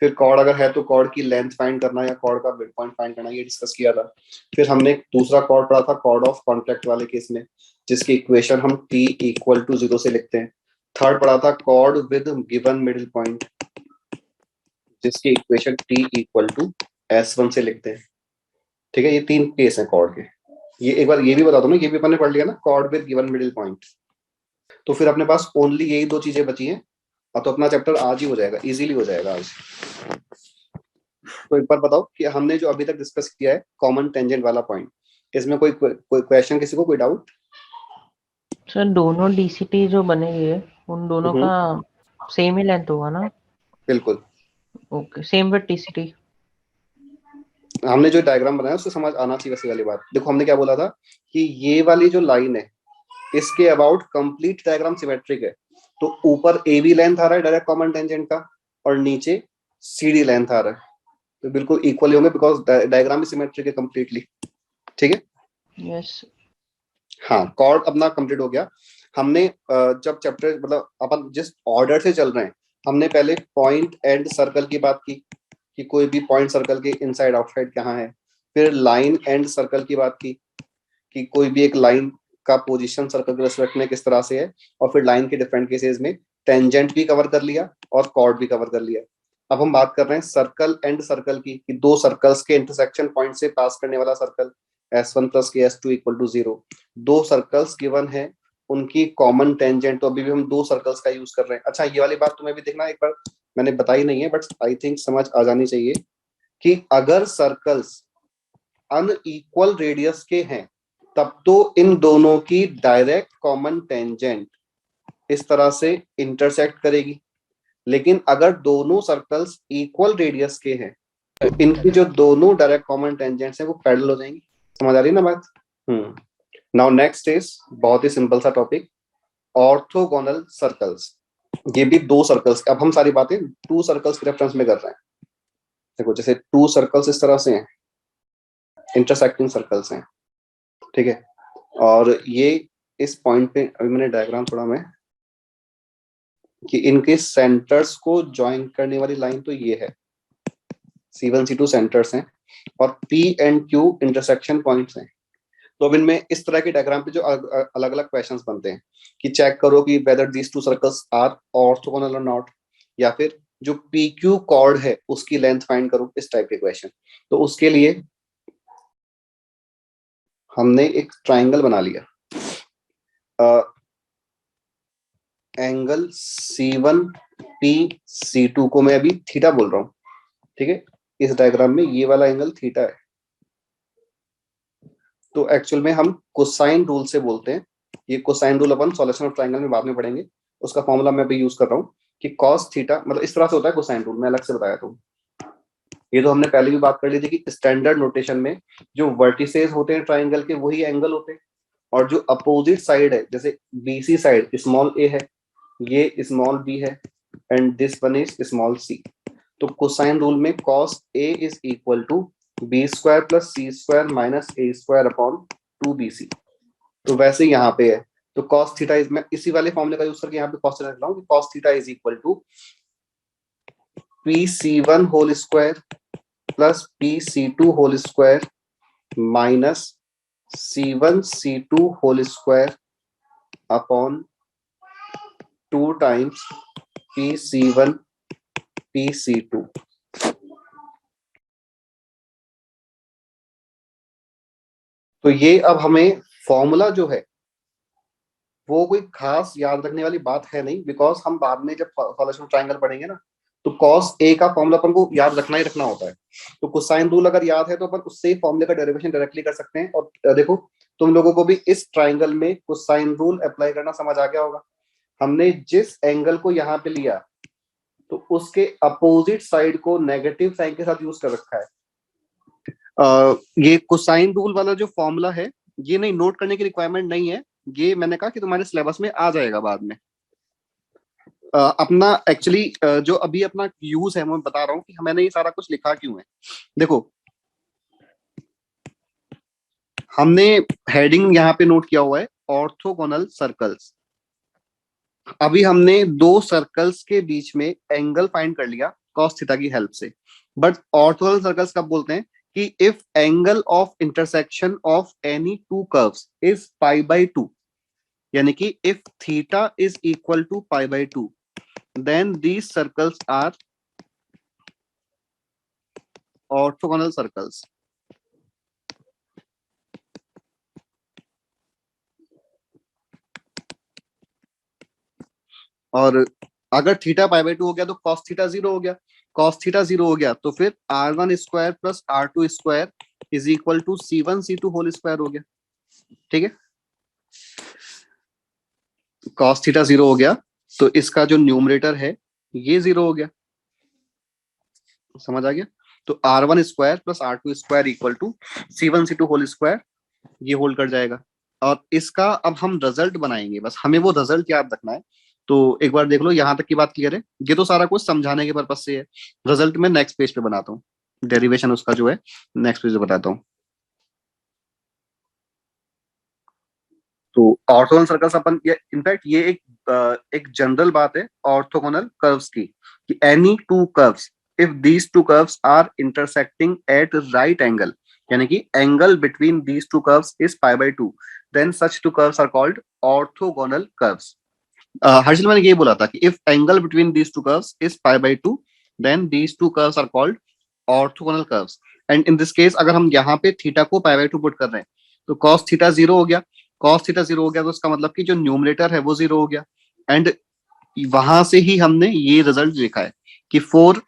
फिर कॉर्ड अगर है तो कॉर्ड की लेंथ फाइंड करना या कॉर्ड का मिड पॉइंट फाइंड करना, ये डिस्कस किया था। फिर हमने एक दूसरा कॉर्ड पढ़ा था कॉर्ड ऑफ कॉन्ट्रैक्ट वाले केस में, जिसकी इक्वेशन हम t इक्वल टू 0 से लिखते हैं। थर्ड पढ़ा था chord with given middle point, जिसकी equation t equal to s1 से लिखते हैं। ठीक है, ये 3 केस हैं कॉर्ड के। ये एक बार ये भी बता दो ना, ये भी अपन ने पढ़ लिया ना, cord with given middle point. तो फिर अपने पास ओनली यही 2 चीजें बची हैं, और तो अपना चैप्टर आज ही हो जाएगा, इजीली हो जाएगा आज। तो एक बार बताओ कि हमने जो अभी तक डिस्कस किया है कॉमन टेंजेंट वाला पॉइंट, इसमें कोई क्वेश्चन किसी को, कोई डाउट? सर दोनों डीसीटी जो बनेंगे उन दोनों का सेम ही लेंथ होगा ना? बिल्कुल, ओके, सेम विद टीसीटी। हमने जो डायग्राम बनाया उससे समझ आना चाहिए वैसी वाली बात। देखो हमने क्या बोला था कि ये वाली जो लाइन है इसके अबाउट कंप्लीट डायग्राम सिमेट्रिक है। तो ऊपर ए बी लेंथ आ रहा है डायरेक्ट कॉमन टेंजेंट का, और नीचे सी डी लेंथ आ रहा है, तो बिल्कुल इक्वल होंगे बिकॉज डायग्राम भी सिमेट्रिक है कंप्लीटली। ठीक है, यस। हाँ, कॉर्ड अपना कंप्लीट हो गया। हमने जब चैप्टर मतलब अपन जिस ऑर्डर से चल रहे हैं, हमने पहले पॉइंट एंड सर्कल की बात की कि कोई भी पॉइंट सर्कल के इनसाइड आउटसाइड कहाँ है। फिर लाइन एंड सर्कल की बात की कि कोई भी एक लाइन का पोजीशन सर्कल के रेस्पेक्ट में किस तरह से है, और फिर लाइन के डिफरेंट केसेस में टेंजेंट भी कवर कर लिया और कॉर्ड भी कवर कर लिया। अब हम बात कर रहे हैं सर्कल एंड सर्कल की, कि 2 सर्कल्स के इंटरसेक्शन पॉइंट से पास करने वाला सर्कल s1 प्लस के s2 equal to 0। 2 circles given है, उनकी कॉमन टेंजेंट, तो अभी भी हम 2 सर्कल्स का यूज कर रहे हैं। अच्छा, ये वाली बात तुम्हें भी देखना, एक बार मैंने बताई नहीं है बट आई थिंक समझ आ जानी चाहिए कि अगर सर्कल्स अनइक्वल रेडियस के हैं तब तो इन दोनों की डायरेक्ट कॉमन टेंजेंट इस तरह से इंटरसेक्ट करेगी। लेकिन अगर दोनों सर्कल्स इक्वल रेडियस के हैं तो इनकी जो दोनों डायरेक्ट कॉमन टेंजेंट्स हैं वो पैरेलल हो जाएंगी। समझ आ रही है ना बात? नाउ नेक्स्ट इज बहुत ही सिंपल सा टॉपिक, ऑर्थोगोनल सर्कल्स। ये भी 2 सर्कल्स, अब हम सारी बातें 2 सर्कल्स के रेफरेंस में कर रहे हैं। देखो जैसे 2 सर्कल्स इस तरह से हैं, इंटरसेक्टिंग सर्कल्स हैं, ठीक है, और ये इस पॉइंट पे अभी मैंने डायग्राम थोड़ा मैं कि इनके सेंटर्स को ज्वाइन करने वाली लाइन तो ये है, C1 C2 सेंटर्स हैं, और P and Q intersection points हैं। तो अब इनमें इस तरह के डायग्राम पे जो अलग अलग क्वेश्चंस बनते हैं कि चेक करो कि whether these 2 circles are orthogonal और नॉट, या फिर जो PQ कॉर्ड है उसकी लेंथ फाइंड करो, इस टाइप के क्वेश्चन। तो उसके लिए हमने एक ट्राइंगल बना लिया, एंगल C1 P C2 को मैं अभी थीटा बोल रहा हूँ, ठीक है। इस डायग्राम में ये वाला एंगल थीटा है, तो एक्चुअल में हम कोसाइन रूल से बोलते हैं। ये cosine rule upon solution of triangle में बाद में पढ़ेंगे, उसका फॉर्मूला मैं अभी यूज कर रहा हूँ कि कॉस थीटा मतलब इस तरह से होता है कोसाइन रूल, मैं अलग से बताया था। ये तो हमने पहले भी बात कर ली थी कि स्टैंडर्ड नोटेशन में जो वर्टिसेस होते हैं ट्राइंगल के वही एंगल होते हैं, और जो अपोजिट साइड है जैसे BC साइड स्मॉल a है, ये स्मॉल b है, and this one is small c। तो कोसाइन रूल में cos a is equal to b square plus c square minus a square upon 2bc। तो वैसे यहाँ पे है, तो cos थीटा इज, मैं इसी वाले फॉर्मूले का यूज करके यहाँ पे cos थीटा लिख रहा हूँ कि cos theta is equal to pc1 whole square plus pc2 whole square minus c1 c2 whole square upon 2 times pc1 pc2। तो ये अब हमें फॉर्मूला जो है वो कोई खास याद रखने वाली बात है नहीं, बिकॉज हम बाद में जब सॉल्यूशन ट्रायंगल पढ़ेंगे ना तो cos a का फॉर्मूला अपन को याद रखना ही रखना होता है। तो कोसाइन रूल अगर याद है तो अपन उससे फॉर्मूले का डेरिवेशन डायरेक्टली कर सकते हैं। और देखो तुम लोगों को भी इस ट्राइंगल में कोसाइन रूल अप्लाई करना समझ आ गया होगा। हमने जिस एंगल को यहाँ पे लिया तो उसके अपोजिट साइड को नेगेटिव साइन के साथ यूज कर रखा है। ये कोसाइन रूल वाला जो फॉर्मूला है ये नहीं नोट करने की रिक्वायरमेंट नहीं है, ये मैंने कहा कि तुम्हारे सिलेबस में आ जाएगा बाद में। अपना एक्चुअली जो अभी अपना यूज है मैं बता रहा हूँ कि मैंने ये सारा कुछ लिखा क्यों है। देखो हमने हेडिंग यहाँ पे नोट किया हुआ है ऑर्थोगोनल सर्कल्स। अभी हमने दो सर्कल्स के बीच में एंगल फाइंड कर लिया cos थीटा की हेल्प से, बट ऑर्थोगोनल सर्कल्स कब बोलते हैं कि if angle of intersection of any two curves is pi by two, यानी कि if theta is equal to pi by two, then these circles are orthogonal circles. और अगर थीटा पाई बाई टू हो गया तो कॉस थीटा जीरो हो गया, cos theta zero हो गया तो फिर r1 square plus r2 square is equal to c1 c2 whole square हो गया। ठीक है, कॉस थीटा जीरो हो गया तो इसका जो न्यूमरेटर है ये जीरो हो गया, समझ आ गया। तो r1 square plus r2 square equal to c1 c2 whole square, ये होल्ड कर जाएगा। और इसका अब हम रिजल्ट बनाएंगे, बस हमें वो रिजल्ट याद रखना है। तो एक बार देख लो, यहां तक की बात क्लियर है। ये तो सारा कुछ समझाने के पर्पज से है, रिजल्ट मैं नेक्स्ट पेज पे बनाता हूँ, डेरिवेशन उसका जो है नेक्स्ट पेज पे बताता हूँ। तो ऑर्थोगोनल सर्कल्स अपन इनफैक्ट ये एक जनरल बात है ऑर्थोगोनल कर्व्स की, कि any two curves if these two curves are intersecting at right angle, यानी कि angle between these two curves is pi by two, then such two curves are called orthogonal curves. Harshal मैंने ये बोला था कि if angle between these two curves is pi by two, then these two curves are called orthogonal curves. And in this case अगर हम यहाँ पे theta को पाई बाई टू पुट कर रहे हैं तो कॉस थीटा जीरो हो गया, कॉस थीटा जीरो हो गया तो इसका मतलब कि जो न्यूमरेटर है वो जीरो हो गया। एंड वहां से ही हमने ये रिजल्ट लिखा है कि for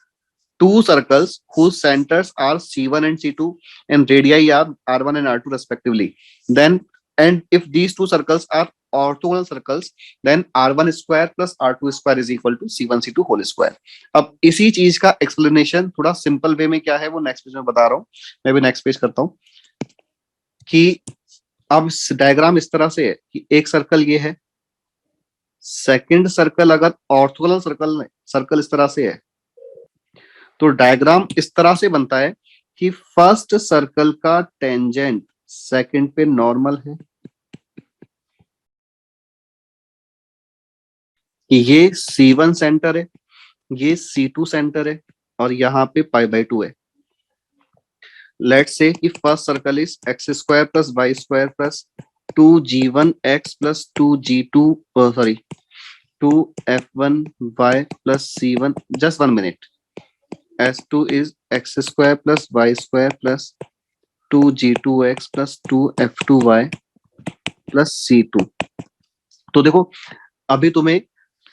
two circles whose centers are C1 and C2 and radii are R1 and R2 respectively, then and if these two circles are orthogonal circles, then R1 square plus R2 square is equal to C1 C2 whole square। अब इसी चीज का explanation थोड़ा simple way में क्या है वो next page में बता रहा हूँ, मैं भी नेक्स्ट पेज करता हूँ। कि अब डायग्राम इस तरह से है कि एक सर्कल ये है, सेकंड सर्कल अगर ऑर्थोगोनल सर्कल इस तरह से है तो डायग्राम इस तरह से बनता है कि फर्स्ट सर्कल का टेंजेंट सेकंड पे नॉर्मल है, ये C1 सेंटर है, ये C2 सेंटर है, और यहाँ पे पाई बाई टू है। लेट्स से कि first circle is x square plus y square plus 2g1x plus 2g2 sorry 2f1y plus c1, just 1 minute. S2 is x square plus y square plus 2g2x plus 2f2y plus c2। तो देखो अभी तुम्हें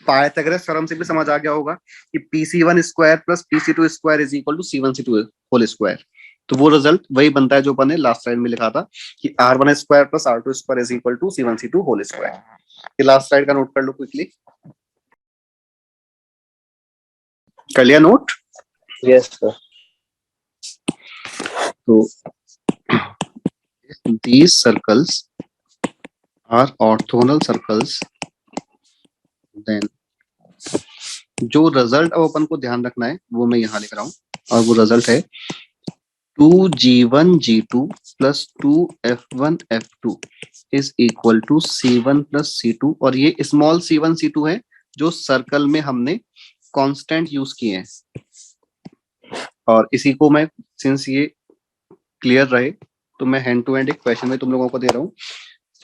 Pythagoras theorem से भी समझ आ गया होगा कि PC1 square plus PC2 square is equal to C1 C2 whole square. तो वो रिजल्ट वही बनता है जो अपन ने लास्ट स्लाइड में लिखा था कि R1 square plus R2 square is equal to C1 C2 whole square. ये लास्ट स्लाइड का नोट कर लो क्विकली, कर लिया note? Yes, sir. So these circles are orthogonal circles, then जो रिजल्ट अब अपन को ध्यान रखना है वो मैं यहाँ लिख रहा हूँ, और वो रिजल्ट है 2g1g2 plus 2f1f2 is equal to C1 plus C2, और ये स्मॉल C1 C2 है जो सर्कल में हमने कांस्टेंट यूज किए हैं। और इसी को मैं, सिंस ये क्लियर रहे तो मैं हैंड टू हैंड एक क्वेश्चन में तुम लोगों को दे रहा हूँ,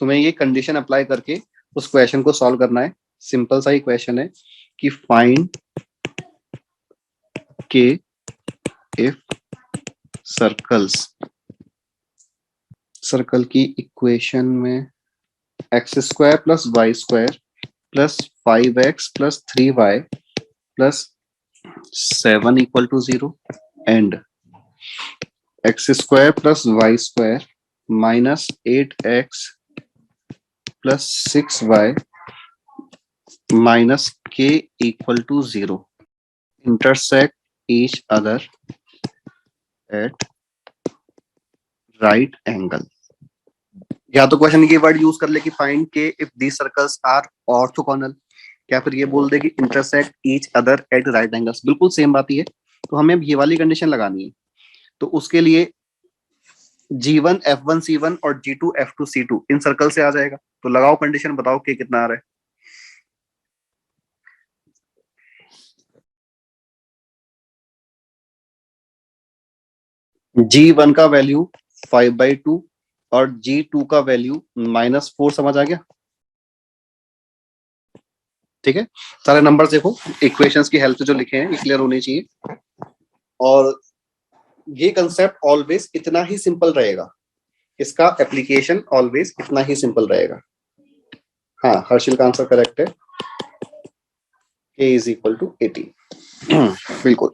तो मैं ये कंडीशन अप्लाई करके उस क्वेश्चन को सॉल्व करना है। सिंपल सा ही क्वेश्चन है कि फाइंड के इफ सर्कल की इक्वेशन में x square plus y square plus 5x plus 3y plus 7 equal to 0 and x square plus y square minus 8x plus 6y minus k equal to 0 intersect each other at right angle. या तो question की word use कर ले कि find k if these circles are orthogonal, या फिर ये बोल दे कि intersect each other at right angles, बिल्कुल सेम बात ही है। तो हमें ये वाली कंडीशन लगानी है। तो उसके लिए G1 F1 C1 और G2 F2 C2 इन सर्कल से आ जाएगा। तो लगाओ कंडीशन, बताओ कि कितना आ रहा है। G1 का वैल्यू 5/2 और G2 का वैल्यू -4, समझ आ गया? ठीक है, सारे नंबर्स देखो, इक्वेशंस की हेल्प से जो लिखे हैं ये क्लियर होने चाहिए। और ये कंसेप्ट ऑलवेज इतना ही सिंपल रहेगा, इसका एप्लीकेशन ऑलवेज इतना ही सिंपल रहेगा। हाँ, हर्षिल का आंसर करेक्ट है, A इज इक्वल टू 80। बिल्कुल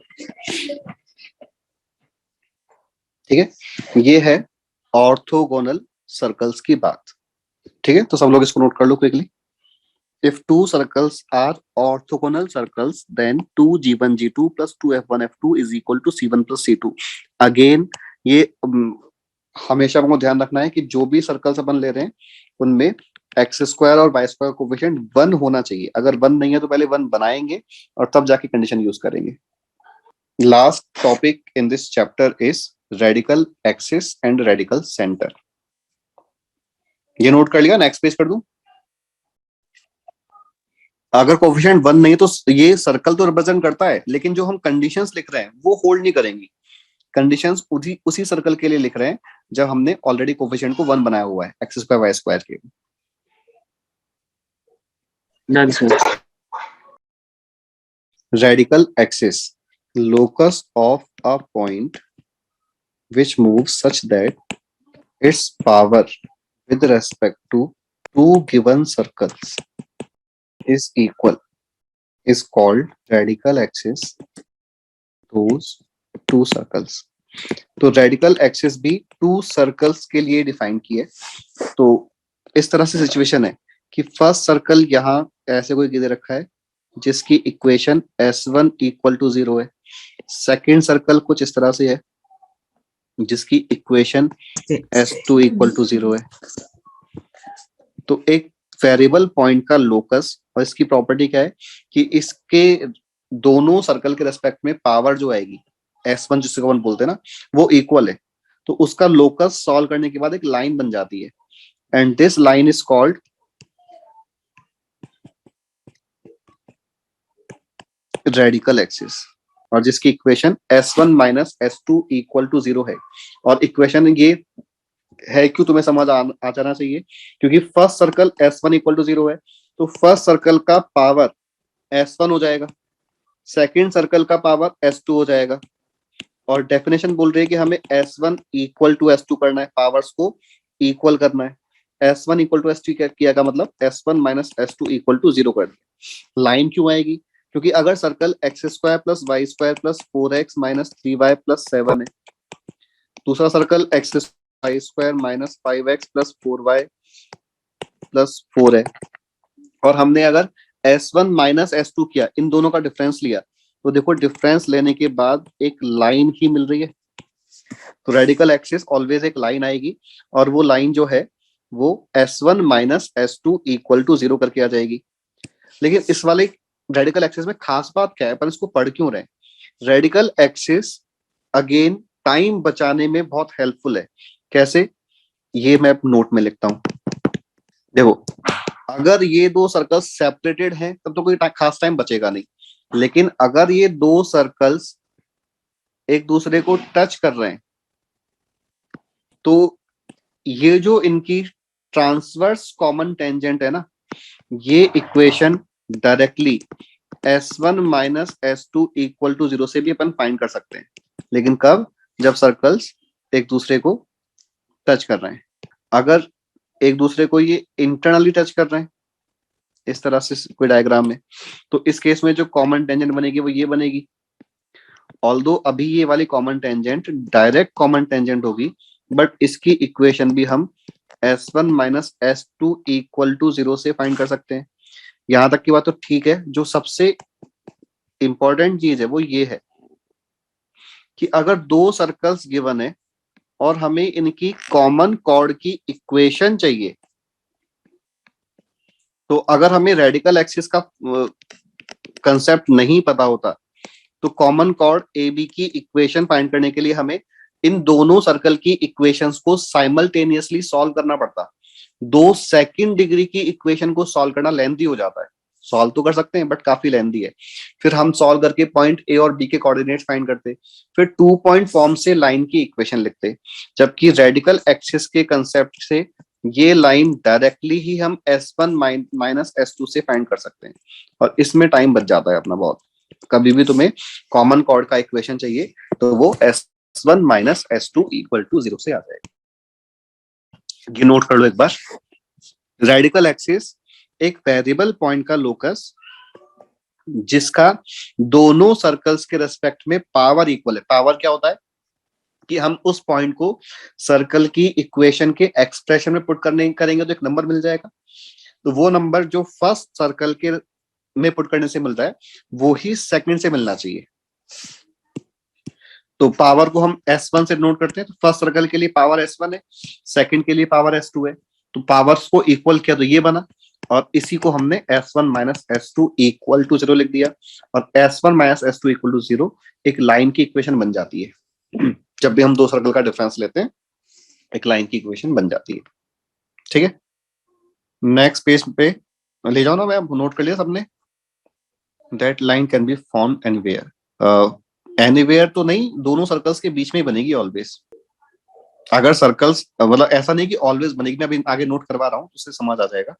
ठीक है, ये है ऑर्थोगोनल सर्कल्स की बात। ठीक है, तो सब लोग इसको नोट कर लो quickly. If two circles are orthogonal circles, then 2G1 G2 plus 2F1 F2 is equal to C1 plus C2. Again, ये हमेशा हमको ध्यान रखना है कि जो भी सर्कल्स अपन ले रहे हैं उनमें एक्स स्क्वायर और वाई स्क्वायर कोफिशिएंट 1 होना चाहिए। अगर 1 नहीं है तो पहले 1 बनाएंगे और तब जाके कंडीशन यूज करेंगे। Last topic in this chapter is radical axis and radical centre. ये नोट कर लिया, नेक्स्ट पेज कर दूं। अगर कोफिशिएंट 1 नहीं तो ये सर्कल तो रिप्रेजेंट करता है, लेकिन जो हम कंडीशंस लिख रहे हैं वो होल्ड नहीं करेंगी। कंडीशंस उसी सर्कल के लिए लिख रहे हैं जब हमने ऑलरेडी कोफिशिएंट को 1 बनाया हुआ है एक्स स्क्वायर वाई स्क्वायर के। Done sir. Radical axis, locus of a point which moves such that its power with respect to two given circles is equal is called radical axis those two circles। तो radical axis भी 2 circles के लिए define की है। तो इस तरह से सिचुएशन है कि फर्स्ट सर्कल यहाँ ऐसे कोई दे रखा है जिसकी इक्वेशन S1 इक्वल टू 0 है। सेकेंड सर्कल कुछ इस तरह से है जिसकी इक्वेशन S2 इक्वल टू 0 है। तो एक वेरिएबल पॉइंट का लोकस, और इसकी प्रॉपर्टी क्या है कि इसके दोनों सर्कल के रेस्पेक्ट में पावर जो आएगी S1 जिसको अपन बोलते हैं ना, वो इक्वल है। तो उसका लोकस सॉल्व करने के बाद एक लाइन बन जाती है, and this line is called radical axis, और जिसकी equation S1 minus S2 equal to 0 है। और इक्वेशन ये है क्यों तुम्हें समझ आ जाना चाहिए, क्योंकि first circle S1 equal to 0 है, तो फर्स्ट सर्कल का पावर S1 हो जाएगा, सेकेंड सर्कल का पावर S2 हो जाएगा। और डेफिनेशन बोल रही है कि हमें S1 इक्वल टू S2 करना है, पावर्स को इक्वल करना है। S1 इक्वल टू S2 किया का मतलब S1 minus S2 equal to 0 कर दिया। लाइन क्यों आएगी, क्योंकि अगर circle x square plus y square plus 4x minus 3y plus 7 है, दूसरा circle x y square minus 5x plus 4y plus 4 है, और हमने अगर S1 माइनस S2 किया, इन दोनों का डिफरेंस लिया, तो देखो डिफरेंस लेने के बाद एक लाइन ही मिल रही है। तो रेडिकल एक्सिस ऑलवेज एक लाइन आएगी, और वो लाइन जो है वो S1 minus S2 equal to 0 करके आ जाएगी। लेकिन इस वाले रेडिकल एक्सिस में खास बात क्या है, पर इसको पढ़ क्यों रहे? रेडिकल एक्सिस अगेन टाइम बचाने में बहुत हेल्पफुल है। कैसे, ये मैं नोट में लिखता हूं। देखो, अगर ये दो सर्कल्स सेपरेटेड हैं तब तो कोई खास टाइम बचेगा नहीं, लेकिन अगर ये दो सर्कल्स एक दूसरे को टच कर रहे हैं तो ये जो इनकी ट्रांसवर्स कॉमन टेंजेंट है ना, ये equation directly S1 minus S2 equal to 0 से भी अपन फाइंड कर सकते हैं। लेकिन कब? जब सर्कल्स एक दूसरे को टच कर रहे हैं। अगर एक दूसरे को ये इंटरनली टच कर रहे हैं इस तरह से कोई डायग्राम में, तो इस केस में जो कॉमन टेंजेंट बनेगी वो ये बनेगी। ऑल्दो अभी ये वाली common tangent direct common tangent होगी, बट इसकी इक्वेशन भी हम S1 minus S2 equal to 0 से फाइंड कर सकते हैं। यहां तक की बात तो ठीक है। जो सबसे इंपॉर्टेंट चीज है वो ये है कि अगर दो सर्कल्स गिवन है और हमें इनकी कॉमन कॉर्ड की इक्वेशन चाहिए, तो अगर हमें रेडिकल एक्सिस का कंसेप्ट नहीं पता होता तो कॉमन कॉर्ड AB की इक्वेशन फाइंड करने के लिए हमें इन दोनों सर्कल की इक्वेशंस को साइमल्टेनियसली सॉल्व करना पड़ता। 2 सेकंड डिग्री की इक्वेशन को सॉल्व करना लेंथी हो जाता है। सॉल्व तो कर सकते हैं बट काफी लेंथी है। फिर हम सॉल्व करके पॉइंट ए और बी के कोऑर्डिनेट्स फाइंड करते, फिर 2 पॉइंट फॉर्म से लाइन की इक्वेशन लिखते, जबकि रेडिकल एक्सिस के कंसेप्ट से ये लाइन डायरेक्टली ही हम S1 माइनस S2 से फाइंड कर सकते हैं, और इसमें टाइम बच जाता है अपना बहुत। कभी भी तुम्हें कॉमन कॉर्ड का इक्वेशन चाहिए तो वो S1 minus S2 equal to 0 से आ जाएगा। ये नोट कर लो एक बार। रेडिकल एक्सिस एक वेरिएबल पॉइंट का लोकस जिसका दोनों सर्कल्स के रेस्पेक्ट में पावर इक्वल है। पावर क्या होता है कि हम उस पॉइंट को सर्कल की इक्वेशन के एक्सप्रेशन में पुट करेंगे तो एक नंबर मिल जाएगा। तो वो नंबर जो फर्स्ट सर्कल के में पुट करने से मिलता है वो ही सेकंड से मिलना चाहिए। तो पावर को हम S1 से नोट करते हैं, तो फर्स्ट सर्कल के लिए पावर S1 है, सेकंड के लिए पावर S2 है। तो पावर्स को इक्वल किया तो ये बना, और इसी को हमने S1 minus S2 equal to 0 लिख दिया, और S1 minus S2 equal to 0 एक लाइन की इक्वेशन बन जाती है। जब भी हम 2 सर्कल का डिफरेंस लेते हैं एक लाइन की इक्वेशन बन जाती है। ठीक है, नेक्स्ट पेज पे ले जाओ ना, मैं नोट कर लिया सबने। That line can be found anywhere. Anywhere तो नहीं, दोनों सर्कल्स के बीच में ही बनेगी ऑलवेज। अगर सर्कल्स मतलब ऐसा नहीं कि ऑलवेज बनेगी, मैं अभी आगे नोट करवा रहा हूँ तो उससे समझ आ जाएगा।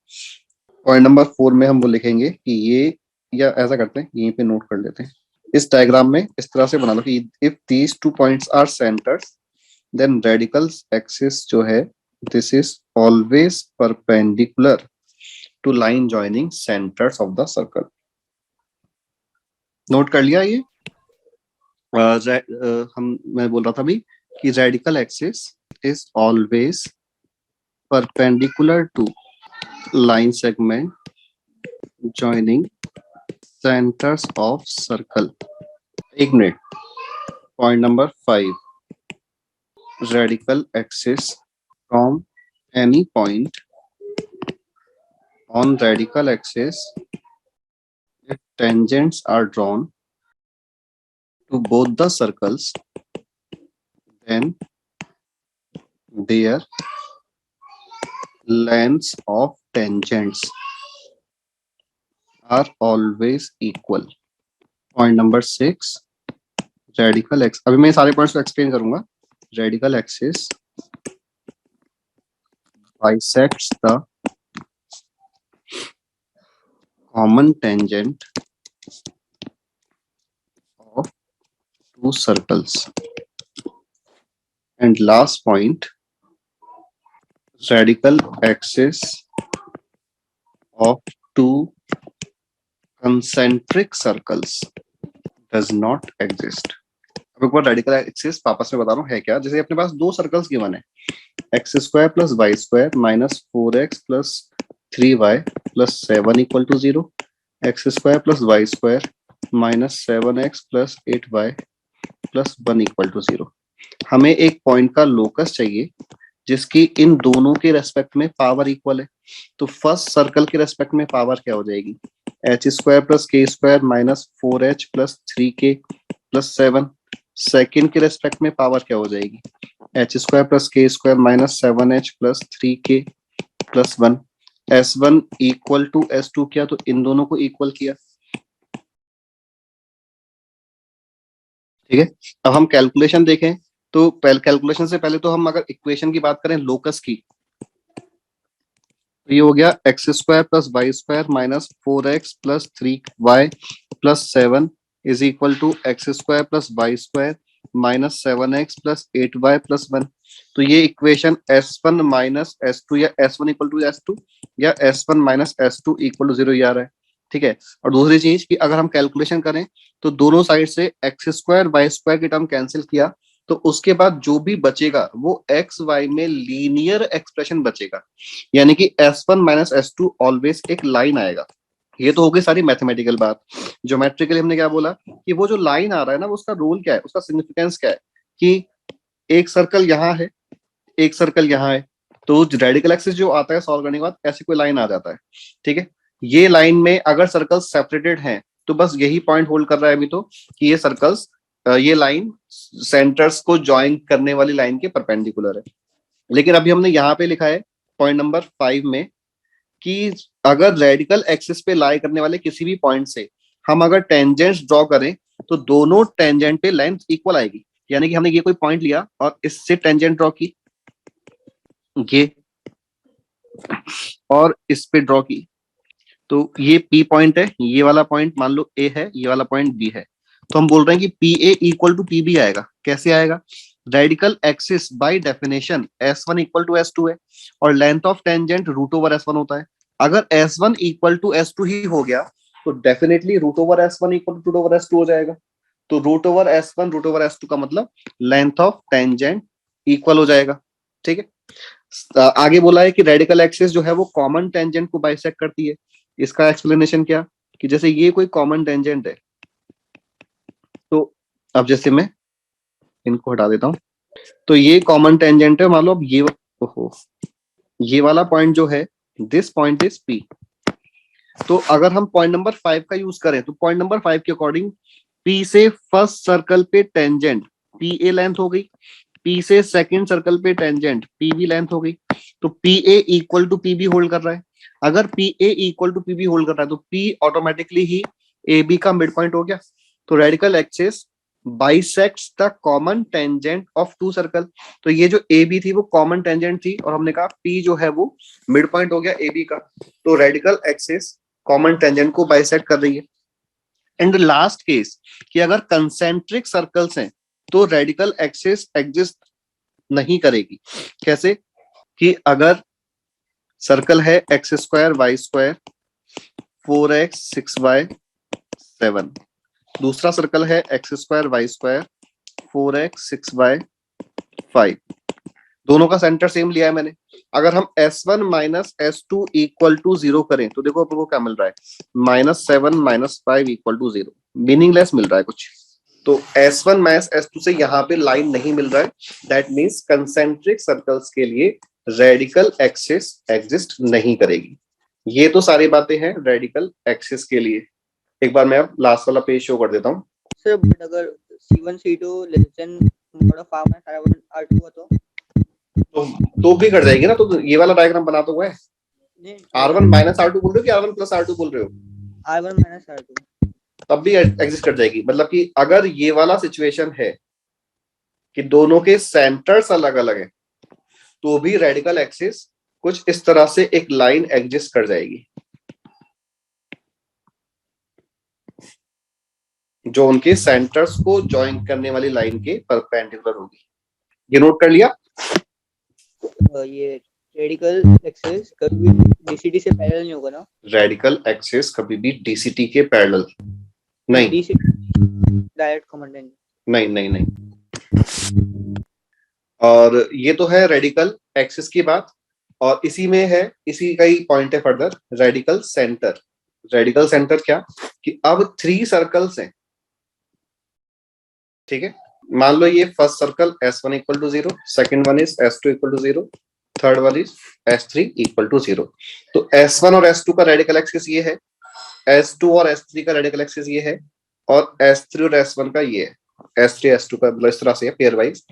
पॉइंट नंबर 4 में हम वो लिखेंगे कि ये, या ऐसा करते हैं यहीं पे नोट कर लेते हैं। इस डायग्राम में इस तरह से बना लो कि if these 2 points are centers then radical axis जो है this is always perpendicular to line joining centers of the circle. Note कर लिया ये? मैं बोल रहा था अभी कि radical axis is always perpendicular to line segment joining centers of circle. एक minute, point number 5, radical axis from any point on radical axis if tangents are drawn to both the circles then their lengths of tangents are always equal. Point number 6, radical axis, अभी मैं सारे points को explain करूंगा। Radical axis bisects the common tangent of 2 circles. And last point, radical axis of 2 concentric circles does not exist. अब एक बार radical axis वापस में बता रहा हूँ है क्या। जैसे अपने पास 2 सर्कल्स गिवन है, x² plus y² minus 4x plus 3y plus 7 equal to 0, x² plus y² minus 7x plus 8y plus 1 equal to 0। हमें एक पॉइंट का लोकस चाहिए जिसकी इन दोनों के रेस्पेक्ट में पावर इक्वल है। तो फर्स्ट सर्कल के रेस्पेक्ट में पावर क्या हो जाएगी, h² plus k² minus 4h plus 3k plus 7। Second के रेस्पेक्ट में पावर क्या हो जाएगी, h² plus k² minus 7h plus 3k plus 1। S1 equal to S2 किया तो इन दोनों को इक्वल किया। ठीक है, अब हम कैलकुलेशन देखें तो कैलकुलेशन से पहले तो हम अगर इक्वेशन की बात करें लोकस की, तो ये हो गया x² plus y² minus 4x plus 3y plus 7 is equal to x² plus y² minus 7x plus 8y plus 1। तो ये इक्वेशन S1 माइनस S2 या S1 इक्वल टू S2 या S1 minus S2 equal to 0 आ रहा है। ठीक है, और दूसरी चीज कि अगर हम कैलकुलेशन करें तो दोनों साइड से x² y² की टर्म कैंसिल किया तो उसके बाद जो भी बचेगा वो एक्स वाई में लीनियर एक्सप्रेशन बचेगा, यानी कि S1 माइनस S2 ऑलवेज एक लाइन आएगा। ये तो हो गई सारी मैथमेटिकल बात। ज्योमेट्रिकली हमने क्या बोला कि वो जो लाइन आ रहा है ना, वो उसका रोल क्या है, उसका सिग्निफिकेंस क्या है कि एक सर्कल यहाँ है, एक सर्कल यहाँ है, तो रेडिकल एक्सिस जो आता है सॉल्व करने के बाद ऐसी कोई लाइन आ जाता है। ठीक है, ये लाइन में अगर सर्कल सेपरेटेड हैं तो बस यही पॉइंट होल्ड कर रहा है अभी तो कि ये सर्कल्स ये लाइन सेंटर्स को ज्वाइन करने वाली लाइन के परपेंडिकुलर है। लेकिन अभी हमने यहाँ पे लिखा है पॉइंट नंबर 5 में कि अगर रेडिकल एक्सिस पे लाई करने वाले किसी भी पॉइंट से हम अगर टेंजेंट्स ड्रॉ करें तो दोनों टेंजेंट पे लेंथ इक्वल आएगी। यानी कि हमने ये कोई पॉइंट लिया और इससे टेंजेंट ड्रॉ की, ये और इस पे ड्रॉ की, तो ये P पॉइंट है, ये वाला पॉइंट मान लो A है, ये वाला पॉइंट B है, तो हम बोल रहे हैं कि PA इक्वल टू PB आएगा। कैसे आएगा? Radical axis by definition S1 equal to S2 है और length of tangent root over S1 होता है। अगर S1 इक्वल टू S2 ही हो गया तो definitely root over S1 equal to root over S2 हो जाएगा। तो root over S1 root over S2 का मतलब लेंथ ऑफ टेंजेंट इक्वल हो जाएगा। ठीक है, आगे बोला है कि रेडिकल एक्सिस जो है वो कॉमन टेंजेंट को बाइसेक्ट करती है। इसका एक्सप्लेनेशन क्या कि जैसे ये कोई कॉमन टेंजेंट है, तो अब जैसे मैं इनको हटा देता हूं, तो ये कॉमन टेंजेंट है, मान लो अब ये वाला पॉइंट जो है दिस पॉइंट इज P। तो अगर हम पॉइंट नंबर 5 का यूज करें तो पॉइंट नंबर 5 के अकॉर्डिंग P से फर्स्ट सर्कल पे टेंजेंट PA लेंथ हो गई, P से सेकंड सर्कल पे टेंजेंट PB लेंथ हो गई, तो PA equal to PB hold कर रहा है। अगर PA equal to PB hold कर रहा है तो P ऑटोमेटिकली ही AB का मिड पॉइंट हो गया। तो radical axis bisects the common tangent of two circle. तो ये जो AB थी वो कॉमन टेंजेंट थी और हमने कहा P जो है वो मिड पॉइंट हो गया AB का। तो रेडिकल एक्सिस कॉमन टेंजेंट को बाइसेक्ट कर रही है। एंड लास्ट केस कि अगर कंसेंट्रिक सर्कल्स हैं तो रेडिकल एक्सिस एग्जिस्ट नहीं करेगी। कैसे? कि अगर सर्कल है x square y square 4x 6y 7, दूसरा सर्कल है x square y square 4x 6y 5, दोनों का सेंटर सेम लिया है मैंने। अगर हम S1 minus S2 equal to 0 करें तो देखो अपन को क्या मिल रहा है, -7 -5 इक्वल टू 0, मीनिंगलेस मिल रहा है कुछ। तो S1 माइनस S2 से यहाँ पे लाइन नहीं मिल रहा है, दैट मीन्स कंसेंट्रिक सर्कल्स के लिए रेडिकल एक्सिस एग्जिस्ट नहीं करेगी। ये तो सारी बातें हैं रेडिकल एक्सिस के लिए। एक बार मैं अब लास्ट वाला पेज शो कर देता हूँ। सर बट अगर C1 C2 less than mod of R minus R1 R2 हो तो भी कर जाएगी ना। तो ये वाला डायग्राम बना तो हुआ है। नहीं R1 माइनस R2 बोल रहे हो कि R1 प्लस R2 बोल रहे हो? R1 minus R2 तब भी एग्जिस्ट कर जाएगी। मतलब कि अगर ये वाला सिचुएशन है कि दोनों के सेंटर्स अलग अलग है तो भी रेडिकल एक्सिस कुछ इस तरह से एक लाइन एग्जिस्ट कर जाएगी जो उनके सेंटर्स को ज्वाइन करने वाली लाइन के परपेंडिकुलर होगी। ये नोट कर लिया? ये रेडिकल एक्सिस कभी भी DCT से पैरेलल नहीं होगा ना? रेडिकल एक्सिस कभी भी DCT के पैरेलल नहीं। DCT डायरेक्ट कॉमन टेंजेंट नहीं नहीं नहीं। और ये तो है रेडिकल एक्सिस की बात, और इसी में है, इसी का ही पॉइंट है further, radical centre. Radical centre क्या कि अब 3 सर्कल्स हैं, ठीक है। मान लो ये first circle S1 equal to 0, second one is S2 equal to 0, third one is S3 equal to 0। तो S1 और S2 का रेडिकल एक्सिस ये है, S2 और S3 का रेडिकल एक्सिस ये है, और S3 और S1 का ये है, S3 S2 का मतलब इस तरह से है पेयर वाइज।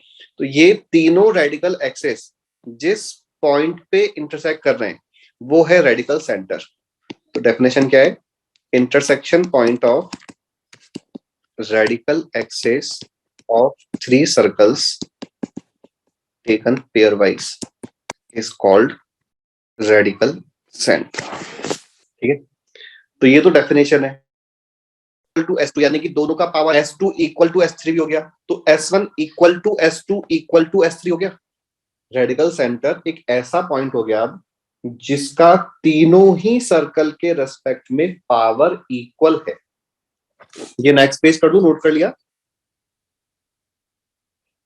तो ये तीनों रेडिकल एक्सिस जिस पॉइंट पे इंटरसेक्ट कर रहे हैं वो है रेडिकल सेंटर। तो डेफिनेशन क्या है? Intersection point of radical axis of 3 circles taken pairwise is called radical center। ठीक है, तो ये तो डेफिनेशन है। टू S2 यानी कि दोनों का power S2 equal to S3 भी हो गया, तो S1 equal to S2 equal to S3 हो गया। रेडिकल सेंटर एक ऐसा पॉइंट हो गया जिसका तीनों ही सर्कल के रेस्पेक्ट में पावर इक्वल है। ये नेक्स्ट पेज कर दूं, नोट कर लिया?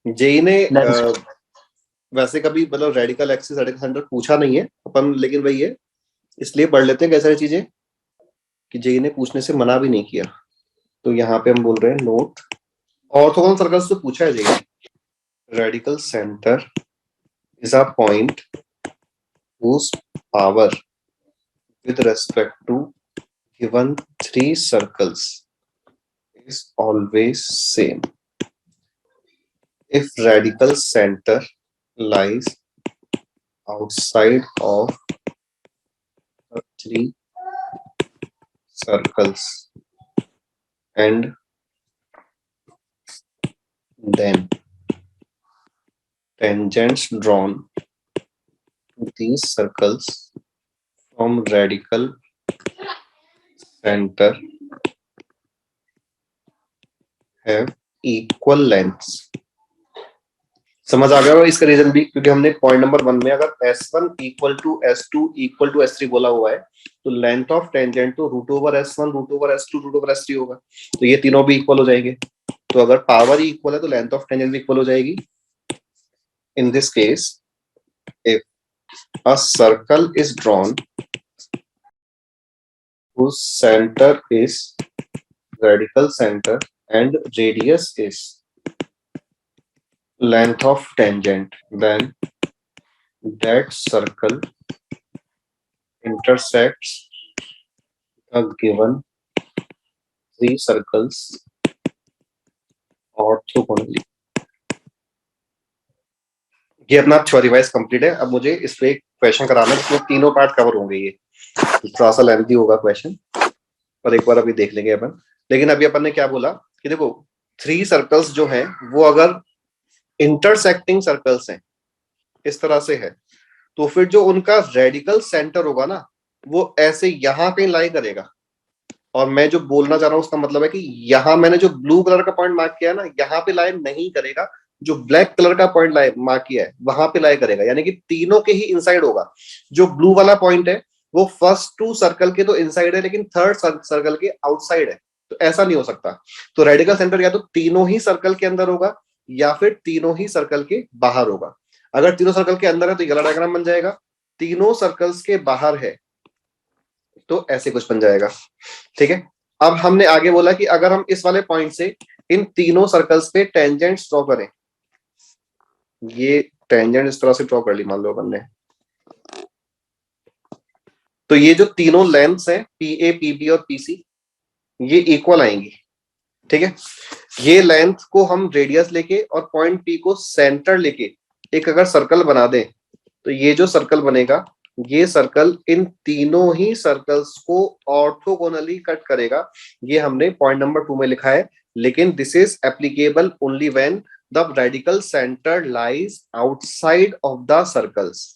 जेई ने वैसे कभी मतलब रेडिकल एक्सिस रेडिकल सेंटर पूछा नहीं है अपन, लेकिन वही है इसलिए पढ़ लेते हैं कई सारी चीजें कि जेई ने पूछने से मना भी नहीं किया। तो यहाँ पे हम बोल रहे हैं नोट, ऑर्थोगोनल सर्कल्स तो पूछा है जेई ने। Radical centre is a point whose power with respect to given 3 circles is always same। if radical center lies outside of the three circles and then tangents drawn to these circles from radical center have equal lengths. समझ आ गया होगा इसका reason भी, क्योंकि हमने point number 1 में अगर S1 equal to S2 equal to S3 बोला हुआ है तो लेंथ ऑफ टेंजेंट तो root over S1 root over S2 root over S3 होगा, तो ये तीनों भी इक्वल हो जाएंगे। तो अगर पावर ही इक्वल है तो लेंथ ऑफ टेंजेंट भी इक्वल हो जाएगी। इन this case if a circle is drawn whose center is radical center and radius is length of tangent, then that circle intersects the given three circles orthogonally. ये अपना theory wise complete है। अब मुझे इस पे एक क्वेश्चन कराना है जिसमें तीनों पार्ट कवर होंगे। ये थोड़ा सा लेंथी होगा क्वेश्चन, पर एक बार अभी देख लेंगे अपन। लेकिन अभी अपन ने क्या बोला कि देखो थ्री सर्कल्स जो हैं वो अगर इंटरसेक्टिंग सर्कल्स हैं, इस तरह से है, तो फिर जो उनका रेडिकल सेंटर होगा ना वो ऐसे यहाँ पे लाई करेगा। और मैं जो बोलना चाह रहा हूँ उसका मतलब है कि यहाँ मैंने जो ब्लू कलर का पॉइंट मार्क किया है ना, यहाँ पे लाई नहीं करेगा, जो ब्लैक कलर का पॉइंट मार्क किया है वहां पे लाई करेगा। यानी कि तीनों के ही इनसाइड होगा। जो ब्लू वाला पॉइंट है वो फर्स्ट टू सर्कल के तो इनसाइड है, लेकिन थर्ड सर्कल के आउटसाइड है, तो ऐसा नहीं हो सकता। तो रेडिकल सेंटर या तो तीनों ही सर्कल के अंदर होगा या फिर तीनों ही सर्कल के बाहर होगा। अगर तीनों सर्कल के अंदर है तो ये वाला डायग्राम बन जाएगा, तीनों सर्कल्स के बाहर है तो ऐसे कुछ बन जाएगा। ठीक है, अब हमने आगे बोला कि अगर हम इस वाले पॉइंट से इन तीनों सर्कल्स पे टेंजेंट्स ड्रॉ करें, ये टेंजेंट इस तरह से ड्रॉ कर ली मान लो अपन ने, तो ये जो तीनों लेंथ्स हैं PA, PB और PC ये इक्वल आएंगी। ठीक है, ये लेंथ को हम रेडियस लेके और पॉइंट P को सेंटर लेके एक अगर सर्कल बना दें तो ये जो सर्कल बनेगा ये सर्कल इन तीनों ही सर्कल्स को ऑर्थोगोनली कट करेगा। ये हमने पॉइंट नंबर 2 में लिखा है, लेकिन this is applicable only when the radical centre lies outside of the circles.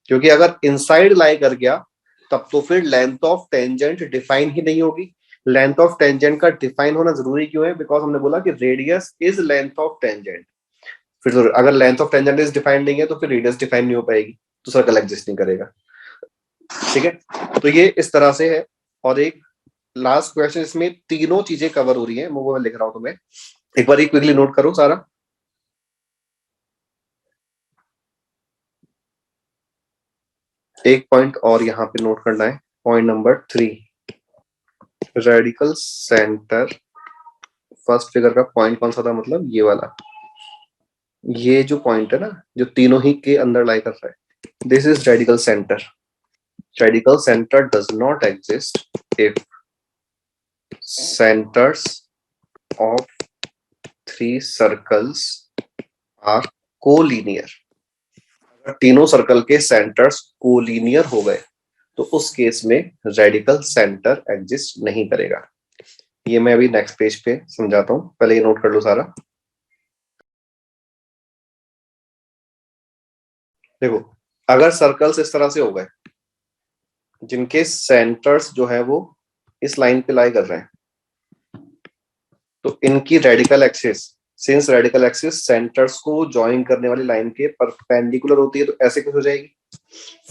क्योंकि अगर इनसाइड लाई कर गया तब तो फिर लेंथ ऑफ टेंजेंट डिफाइन ही नहीं होगी। लेंथ ऑफ टेंजेंट का डिफाइन होना जरूरी क्यों है? बिकॉज हमने बोला कि radius is length of tangent. फिर तो अगर length of tangent is define नहीं है तो फिर रेडियस डिफाइन नहीं हो पाएगी, तो सर्कल एग्जिस्ट नहीं करेगा। ठीक है, तो ये इस तरह से है। और एक लास्ट क्वेश्चन, इसमें तीनों चीजें कवर हो रही है, वो मैं लिख रहा हूं तुम्हें, एक बार क्विकली नोट करो सारा। एक पॉइंट और यहाँ पे नोट करना है, point number 3, radical centre. First figure का पॉइंट कौन सा था? मतलब ये वाला, ये जो पॉइंट है ना जो तीनों ही के अंदर लाई कर रहा है, this is radical centre. Radical centre does not exist if centers of three circles are collinear। अगर तीनों सर्कल के सेंटर्स कोलिनियर हो गए तो उस केस में रेडिकल सेंटर एग्जिस्ट नहीं करेगा। ये मैं अभी नेक्स्ट पेज पे समझाता हूं, पहले ये नोट कर लो सारा। देखो, अगर सर्कल्स इस तरह से हो गए जिनके सेंटर्स जो है वो इस लाइन पे लाई कर रहे हैं, तो इनकी radical axis, since radical axis centres को ज्वाइन करने वाली लाइन के परपेंडिकुलर होती है, तो ऐसे कुछ हो जाएगी।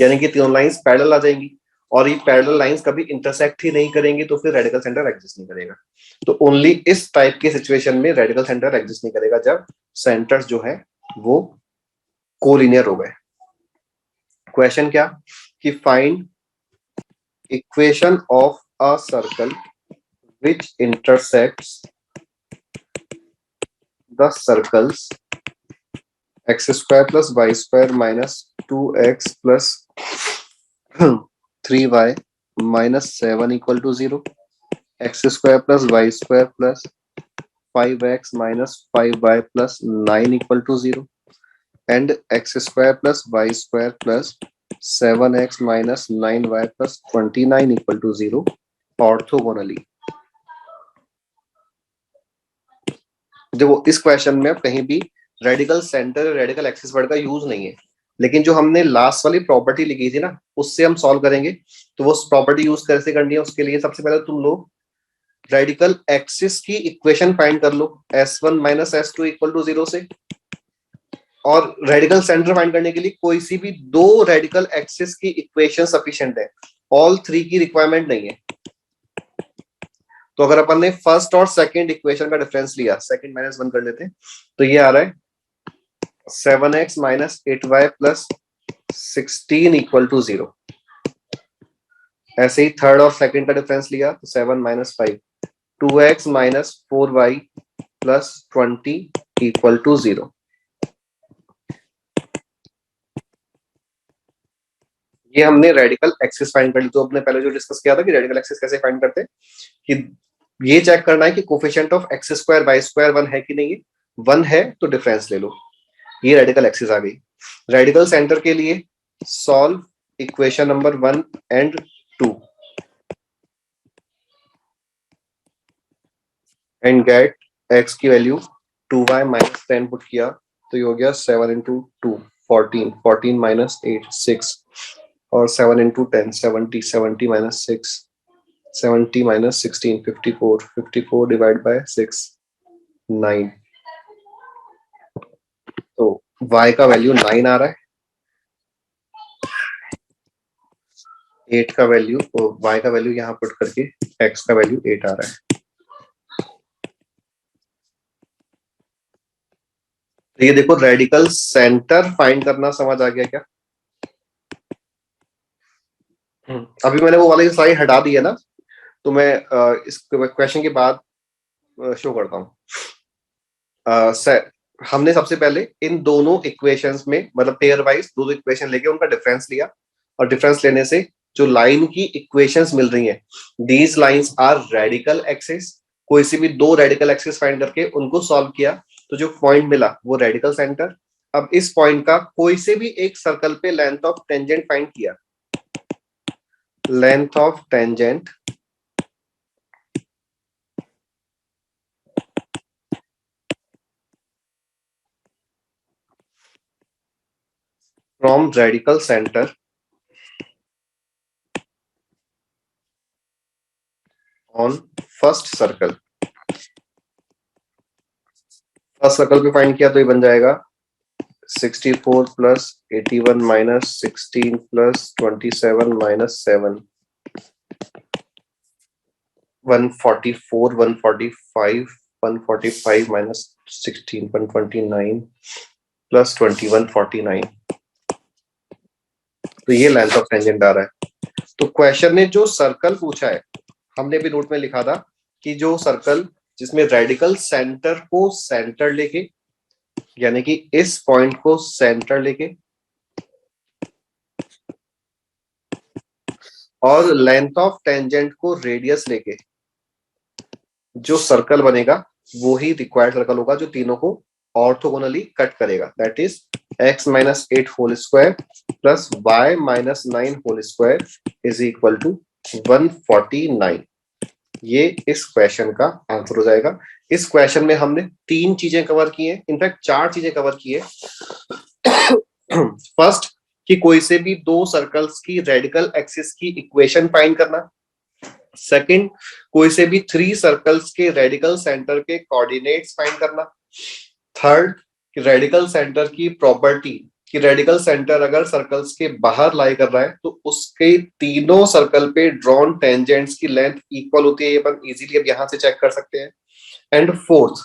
यानी कि तीनों लाइंस पैरेलल आ जाएंगी और ये पैरेलल लाइंस कभी इंटरसेक्ट ही नहीं करेंगी, तो फिर रेडिकल सेंटर एग्जिस्ट नहीं करेगा। तो ओनली इस टाइप की सिचुएशन में रेडिकल सेंटर एग्जिस्ट नहीं करेगा, जब सेंटर्स जो है वो कोलिनियर हो गए। क्वेश्चन क्या कि find equation of a circle which intersects the circles x square plus y square minus 2x plus 3y minus 7 equal to 0, x square plus y square plus 5x minus 5y plus 9 equal to 0 and x square plus y square plus 7x minus 9y plus 29 equal to 0 orthogonally. देखो इस question में अब कहीं भी radical centre radical axis word का use नहीं है, लेकिन जो हमने लास्ट वाली प्रॉपर्टी लिखी थी ना उससे हम सॉल्व करेंगे। तो वो प्रॉपर्टी यूज कैसे करनी है, उसके लिए सबसे पहले तुम लोग रेडिकल एक्सिस की इक्वेशन फाइंड कर लो s1 minus s2 equal to 0 से, और रेडिकल सेंटर फाइंड करने के लिए कोई सी भी दो रेडिकल एक्सिस की इक्वेशन सफिशिएंट है, ऑल थ्री की रिक्वायरमेंट नहीं है। तो अगर अपन ने फर्स्ट और सेकंड इक्वेशन का डिफरेंस लिया, सेकंड माइनस 1 कर लेते हैं, तो ये आ रहा है 7x minus 8y plus 16 equal to 0। ऐसे ही थर्ड और सेकंड का डिफरेंस लिया तो 7 minus 5, 2x minus 4y plus 20 equal to 0। ये हमने रेडिकल एक्सिस फाइंड कर ली। तो अपने पहले जो डिस्कस किया था कि रेडिकल एक्सिस कैसे फाइंड करते हैं, कि ये चेक करना है कि coefficient of x square y square 1 है कि नहीं है, 1 है तो डिफरेंस ले लो। ये रेडिकल एक्सिस आ गई। रेडिकल सेंटर के लिए solve equation number 1 and 2 and get x की वैल्यू 2y माइनस 10 पुट किया तो ये हो गया 7 इंटू 2 14, 14 माइनस 8 6, और 7 into 10 70, 70 minus 6 70 minus 16 54, 54 divide by 6 9। तो y का वैल्यू 9 आ रहा है, 8 का वैल्यू y का वैल्यू यहाँ पुट करके x का वैल्यू 8 आ रहा है। तो ये देखो रेडिकल सेंटर फाइंड करना समझ आ गया क्या? अभी मैंने वो वाली स्लाइड हटा दी है ना, तो मैं इस क्वेश्चन के बाद शो करता हूँ। हमने सबसे पहले इन दोनों इक्वेशंस में मतलब पेयर वाइज दो इक्वेशन लेके उनका डिफरेंस लिया, और डिफरेंस लेने से जो लाइन की इक्वेशंस मिल रही हैं, these lines are radical axis. कोई सी भी दो रेडिकल एक्सिस फाइंड करके उनको सॉल्व किया तो जो पॉइंट मिला वो रेडिकल सेंटर। अब इस पॉइंट का कोई से भी एक सर्कल पे लेंथ ऑफ टेंजेंट फाइंड किया, length of tangent from radical center on first circle। First circle पे फाइंड किया तो ये बन जाएगा 64 plus 81 minus 16 plus 27 minus 7 144 145 145 minus 16 129 plus 21 49। तो ये लेंथ ऑफ टेंजेंट आ रहा है। तो क्वेश्चन ने जो सर्कल पूछा है, हमने भी नोट में लिखा था कि जो सर्कल जिसमें रेडिकल सेंटर को सेंटर लेके, यानी कि इस पॉइंट को सेंटर लेके और लेंथ ऑफ टेंजेंट को रेडियस लेके जो सर्कल बनेगा वो ही रिक्वायर्ड सर्कल होगा जो तीनों को ऑर्थोगोनली कट करेगा। That is x minus 8 whole square plus y minus 9 whole square is equal to 149। ये इस क्वेश्चन का आंसर हो जाएगा। इस क्वेश्चन में हमने तीन चीजें कवर की हैं, इनफैक्ट चार चीजें कवर की है। फर्स्ट कि कोई से भी दो सर्कल्स की रेडिकल एक्सिस की इक्वेशन फाइंड करना। सेकंड, कोई से भी थ्री सर्कल्स के रेडिकल सेंटर के कोऑर्डिनेट्स फाइंड करना। थर्ड, कि रेडिकल सेंटर की प्रॉपर्टी कि रेडिकल सेंटर अगर सर्कल्स के बाहर लाई कर रहा है तो उसके तीनों सर्कल पे ड्रॉन टेंजेंट्स की लेंथ इक्वल होती है। ये अपन इजीली अब यहां से चेक कर सकते हैं। एंड फोर्थ,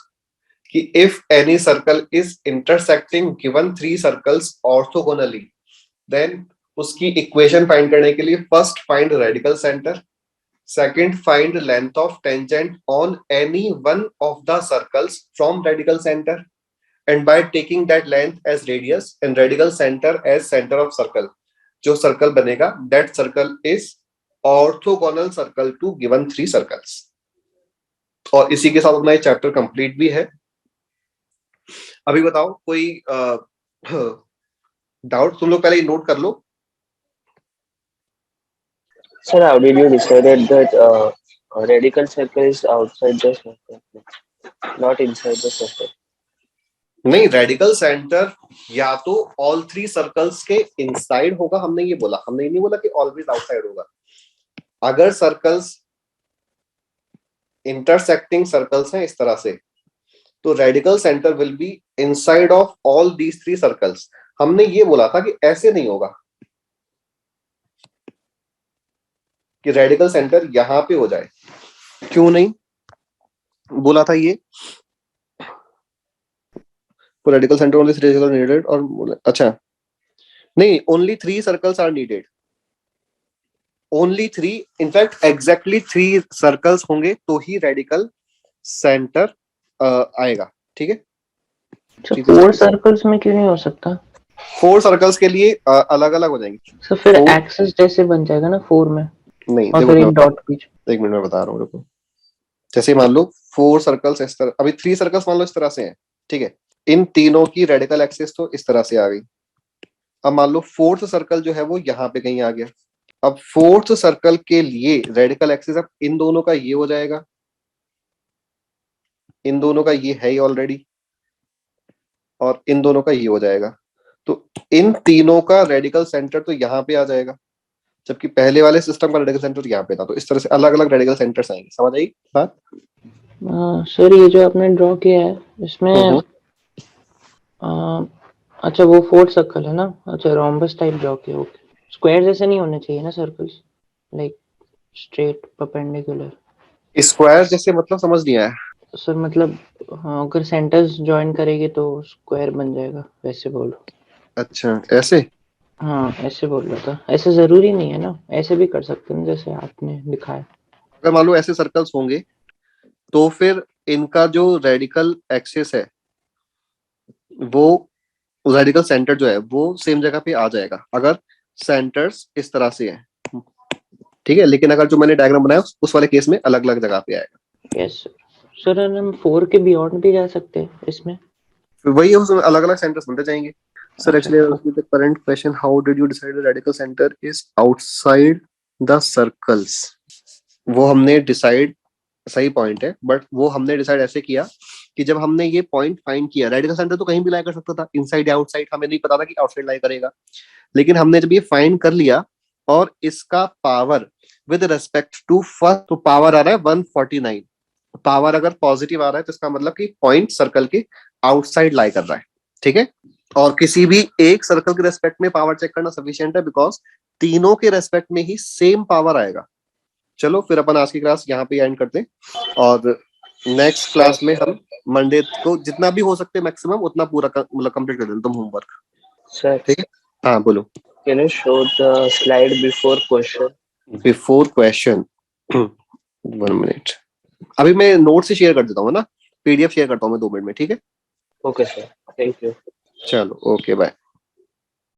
कि if any circle is intersecting given three circles orthogonally, then उसकी इक्वेशन फाइंड करने के लिए first find radical center, second find length of tangent on any one of the circles from radical center, and by taking that length as radius and radical center as center of circle, जो circle बनेगा that circle is orthogonal circle to given three circles। और इसी के साथ अपना ये chapter complete भी है। अभी बताओ कोई डाउट, तुम लोग पहले नोट कर लो। Sir, how did you decided that radical circle is outside the circle, not inside the circle? नहीं, रेडिकल सेंटर या तो ऑल थ्री सर्कल्स के इनसाइड होगा, हमने ये बोला, हमने ये नहीं बोला कि ऑलवेज आउटसाइड होगा। अगर सर्कल्स इंटरसेक्टिंग सर्कल्स हैं इस तरह से, तो radical centre will be inside of all these three circles. हमने ये बोला था कि ऐसे नहीं होगा कि रेडिकल सेंटर यहां पे हो जाए। क्यों नहीं बोला था ये? Radical center only three circles needed, और अच्छा नहीं, only three circles are needed, only three, in fact exactly three circles होंगे तो ही रेडिकल सेंटर आएगा। ठीक है, 4 सर्कल्स में क्यों नहीं हो सकता? 4 सर्कल्स के लिए अलग अलग हो जाएंगे। तो फिर एक्सिस जैसे बन जाएगा ना 4 में, नहीं, और फिर एक डॉट बीच। एक मिनट में बता रहा हूँ, रुको। जैसे मान लो 4 सर्कल्स इस तरह, अभी 3 सर्कल्स मान लो इस तरह से हैं, ठीक है, इन तीनों की रेडिकल एक्सिस तो इस तरह से आ गई। अब मान लो 4th सर्कल जो है वो यहाँ पे कहीं आ गया। अब 4th सर्कल के लिए रेडिकल एक्सिस अब इन दोनों का ये हो जाएगा, इन दोनों का ये है ही ऑलरेडी, और इन दोनों का ये हो जाएगा। तो इन तीनों का रेडिकल सेंटर तो यहाँ पे आ जाएगा, जबकि पहले वाले सिस्टम का रेडिकल सेंटर यहाँ पे था। तो इस तरह से अलग अलग रेडिकल सेंटर्स आएंगे। समझ आई बात? सर ये जो आपने ड्रॉ किया है इसमें अच्छा वो 4th सर्कल है ना? अच्छा, रोम्बस टाइप ड्रॉ किया। ओके, स्क्वायर जैसे नहीं होने चाहिए ना circles, like straight perpendicular. Square जैसे मतलब समझ नहीं आया सर मतलब हाँ, अगर सेंटर्स ज्वाइन करेंगे तो स्क्वायर बन जाएगा, वैसे बोलो। अच्छा, ऐसे? हाँ ऐसे बोल रहा था, ऐसे जरूरी नहीं है ना, ऐसे भी कर सकते हैं जैसे आपने दिखाया। अगर मान लो ऐसे सर्कल्स होंगे तो फिर इनका जो रेडिकल एक्सिस है वो, रेडिकल सेंटर जो है वो सेम जगह पे आ जाएगा अगर सेंटर्स इस तरह से हैं, ठीक है। लेकिन अगर जो मैंने डायग्राम बनाया उस वाले केस में अलग अलग जगह पे आएगा। यस सर, हम 4 के बियॉन्ड भी जा सकते हैं इसमें। वही है, उसमें अलग अलग सेंटर्स बनते जाएंगे। Sir actually the current question, how did you decide the radical centre is outside the circles? वो हमने डिसाइड, सही पॉइंट है, बट वो हमने डिसाइड ऐसे किया कि जब हमने ये पॉइंट फाइंड किया, रेडिकल सेंटर तो कहीं भी लाई कर सकता था, इनसाइड या आउटसाइड, हमें नहीं पता था कि आउटसाइड लाई करेगा। लेकिन हमने जब ये फाइंड कर लिया और इसका power with respect to first, तो पावर आ रहा है 149। पावर अगर पॉजिटिव आ रहा है तो इसका मतलब कि पॉइंट सर्कल के आउटसाइड लाई कर रहा है, ठीक है। और किसी भी एक सर्कल के रेस्पेक्ट में पावर चेक करना सफिशिएंट है, बिकॉज तीनों के रेस्पेक्ट में ही सेम पावर आएगा। चलो फिर अपन आज की क्लास यहाँ पे एंड करते हैं, और नेक्स्ट क्लास में हम मंडे को जितना भी हो सकते मैक्सिमम उतना पूरा मतलब कंप्लीट कर देना तुम होमवर्क। Sir, ठीक है, हाँ बोलो। can you show the slide before question? Before question 1 minute, अभी मैं नोट से शेयर कर देता हूँ ना, PDF शेयर करता हूँ मैं 2 मिनट में, ठीक है। Okay, sir. Thank you. चलो, ओके, बाय।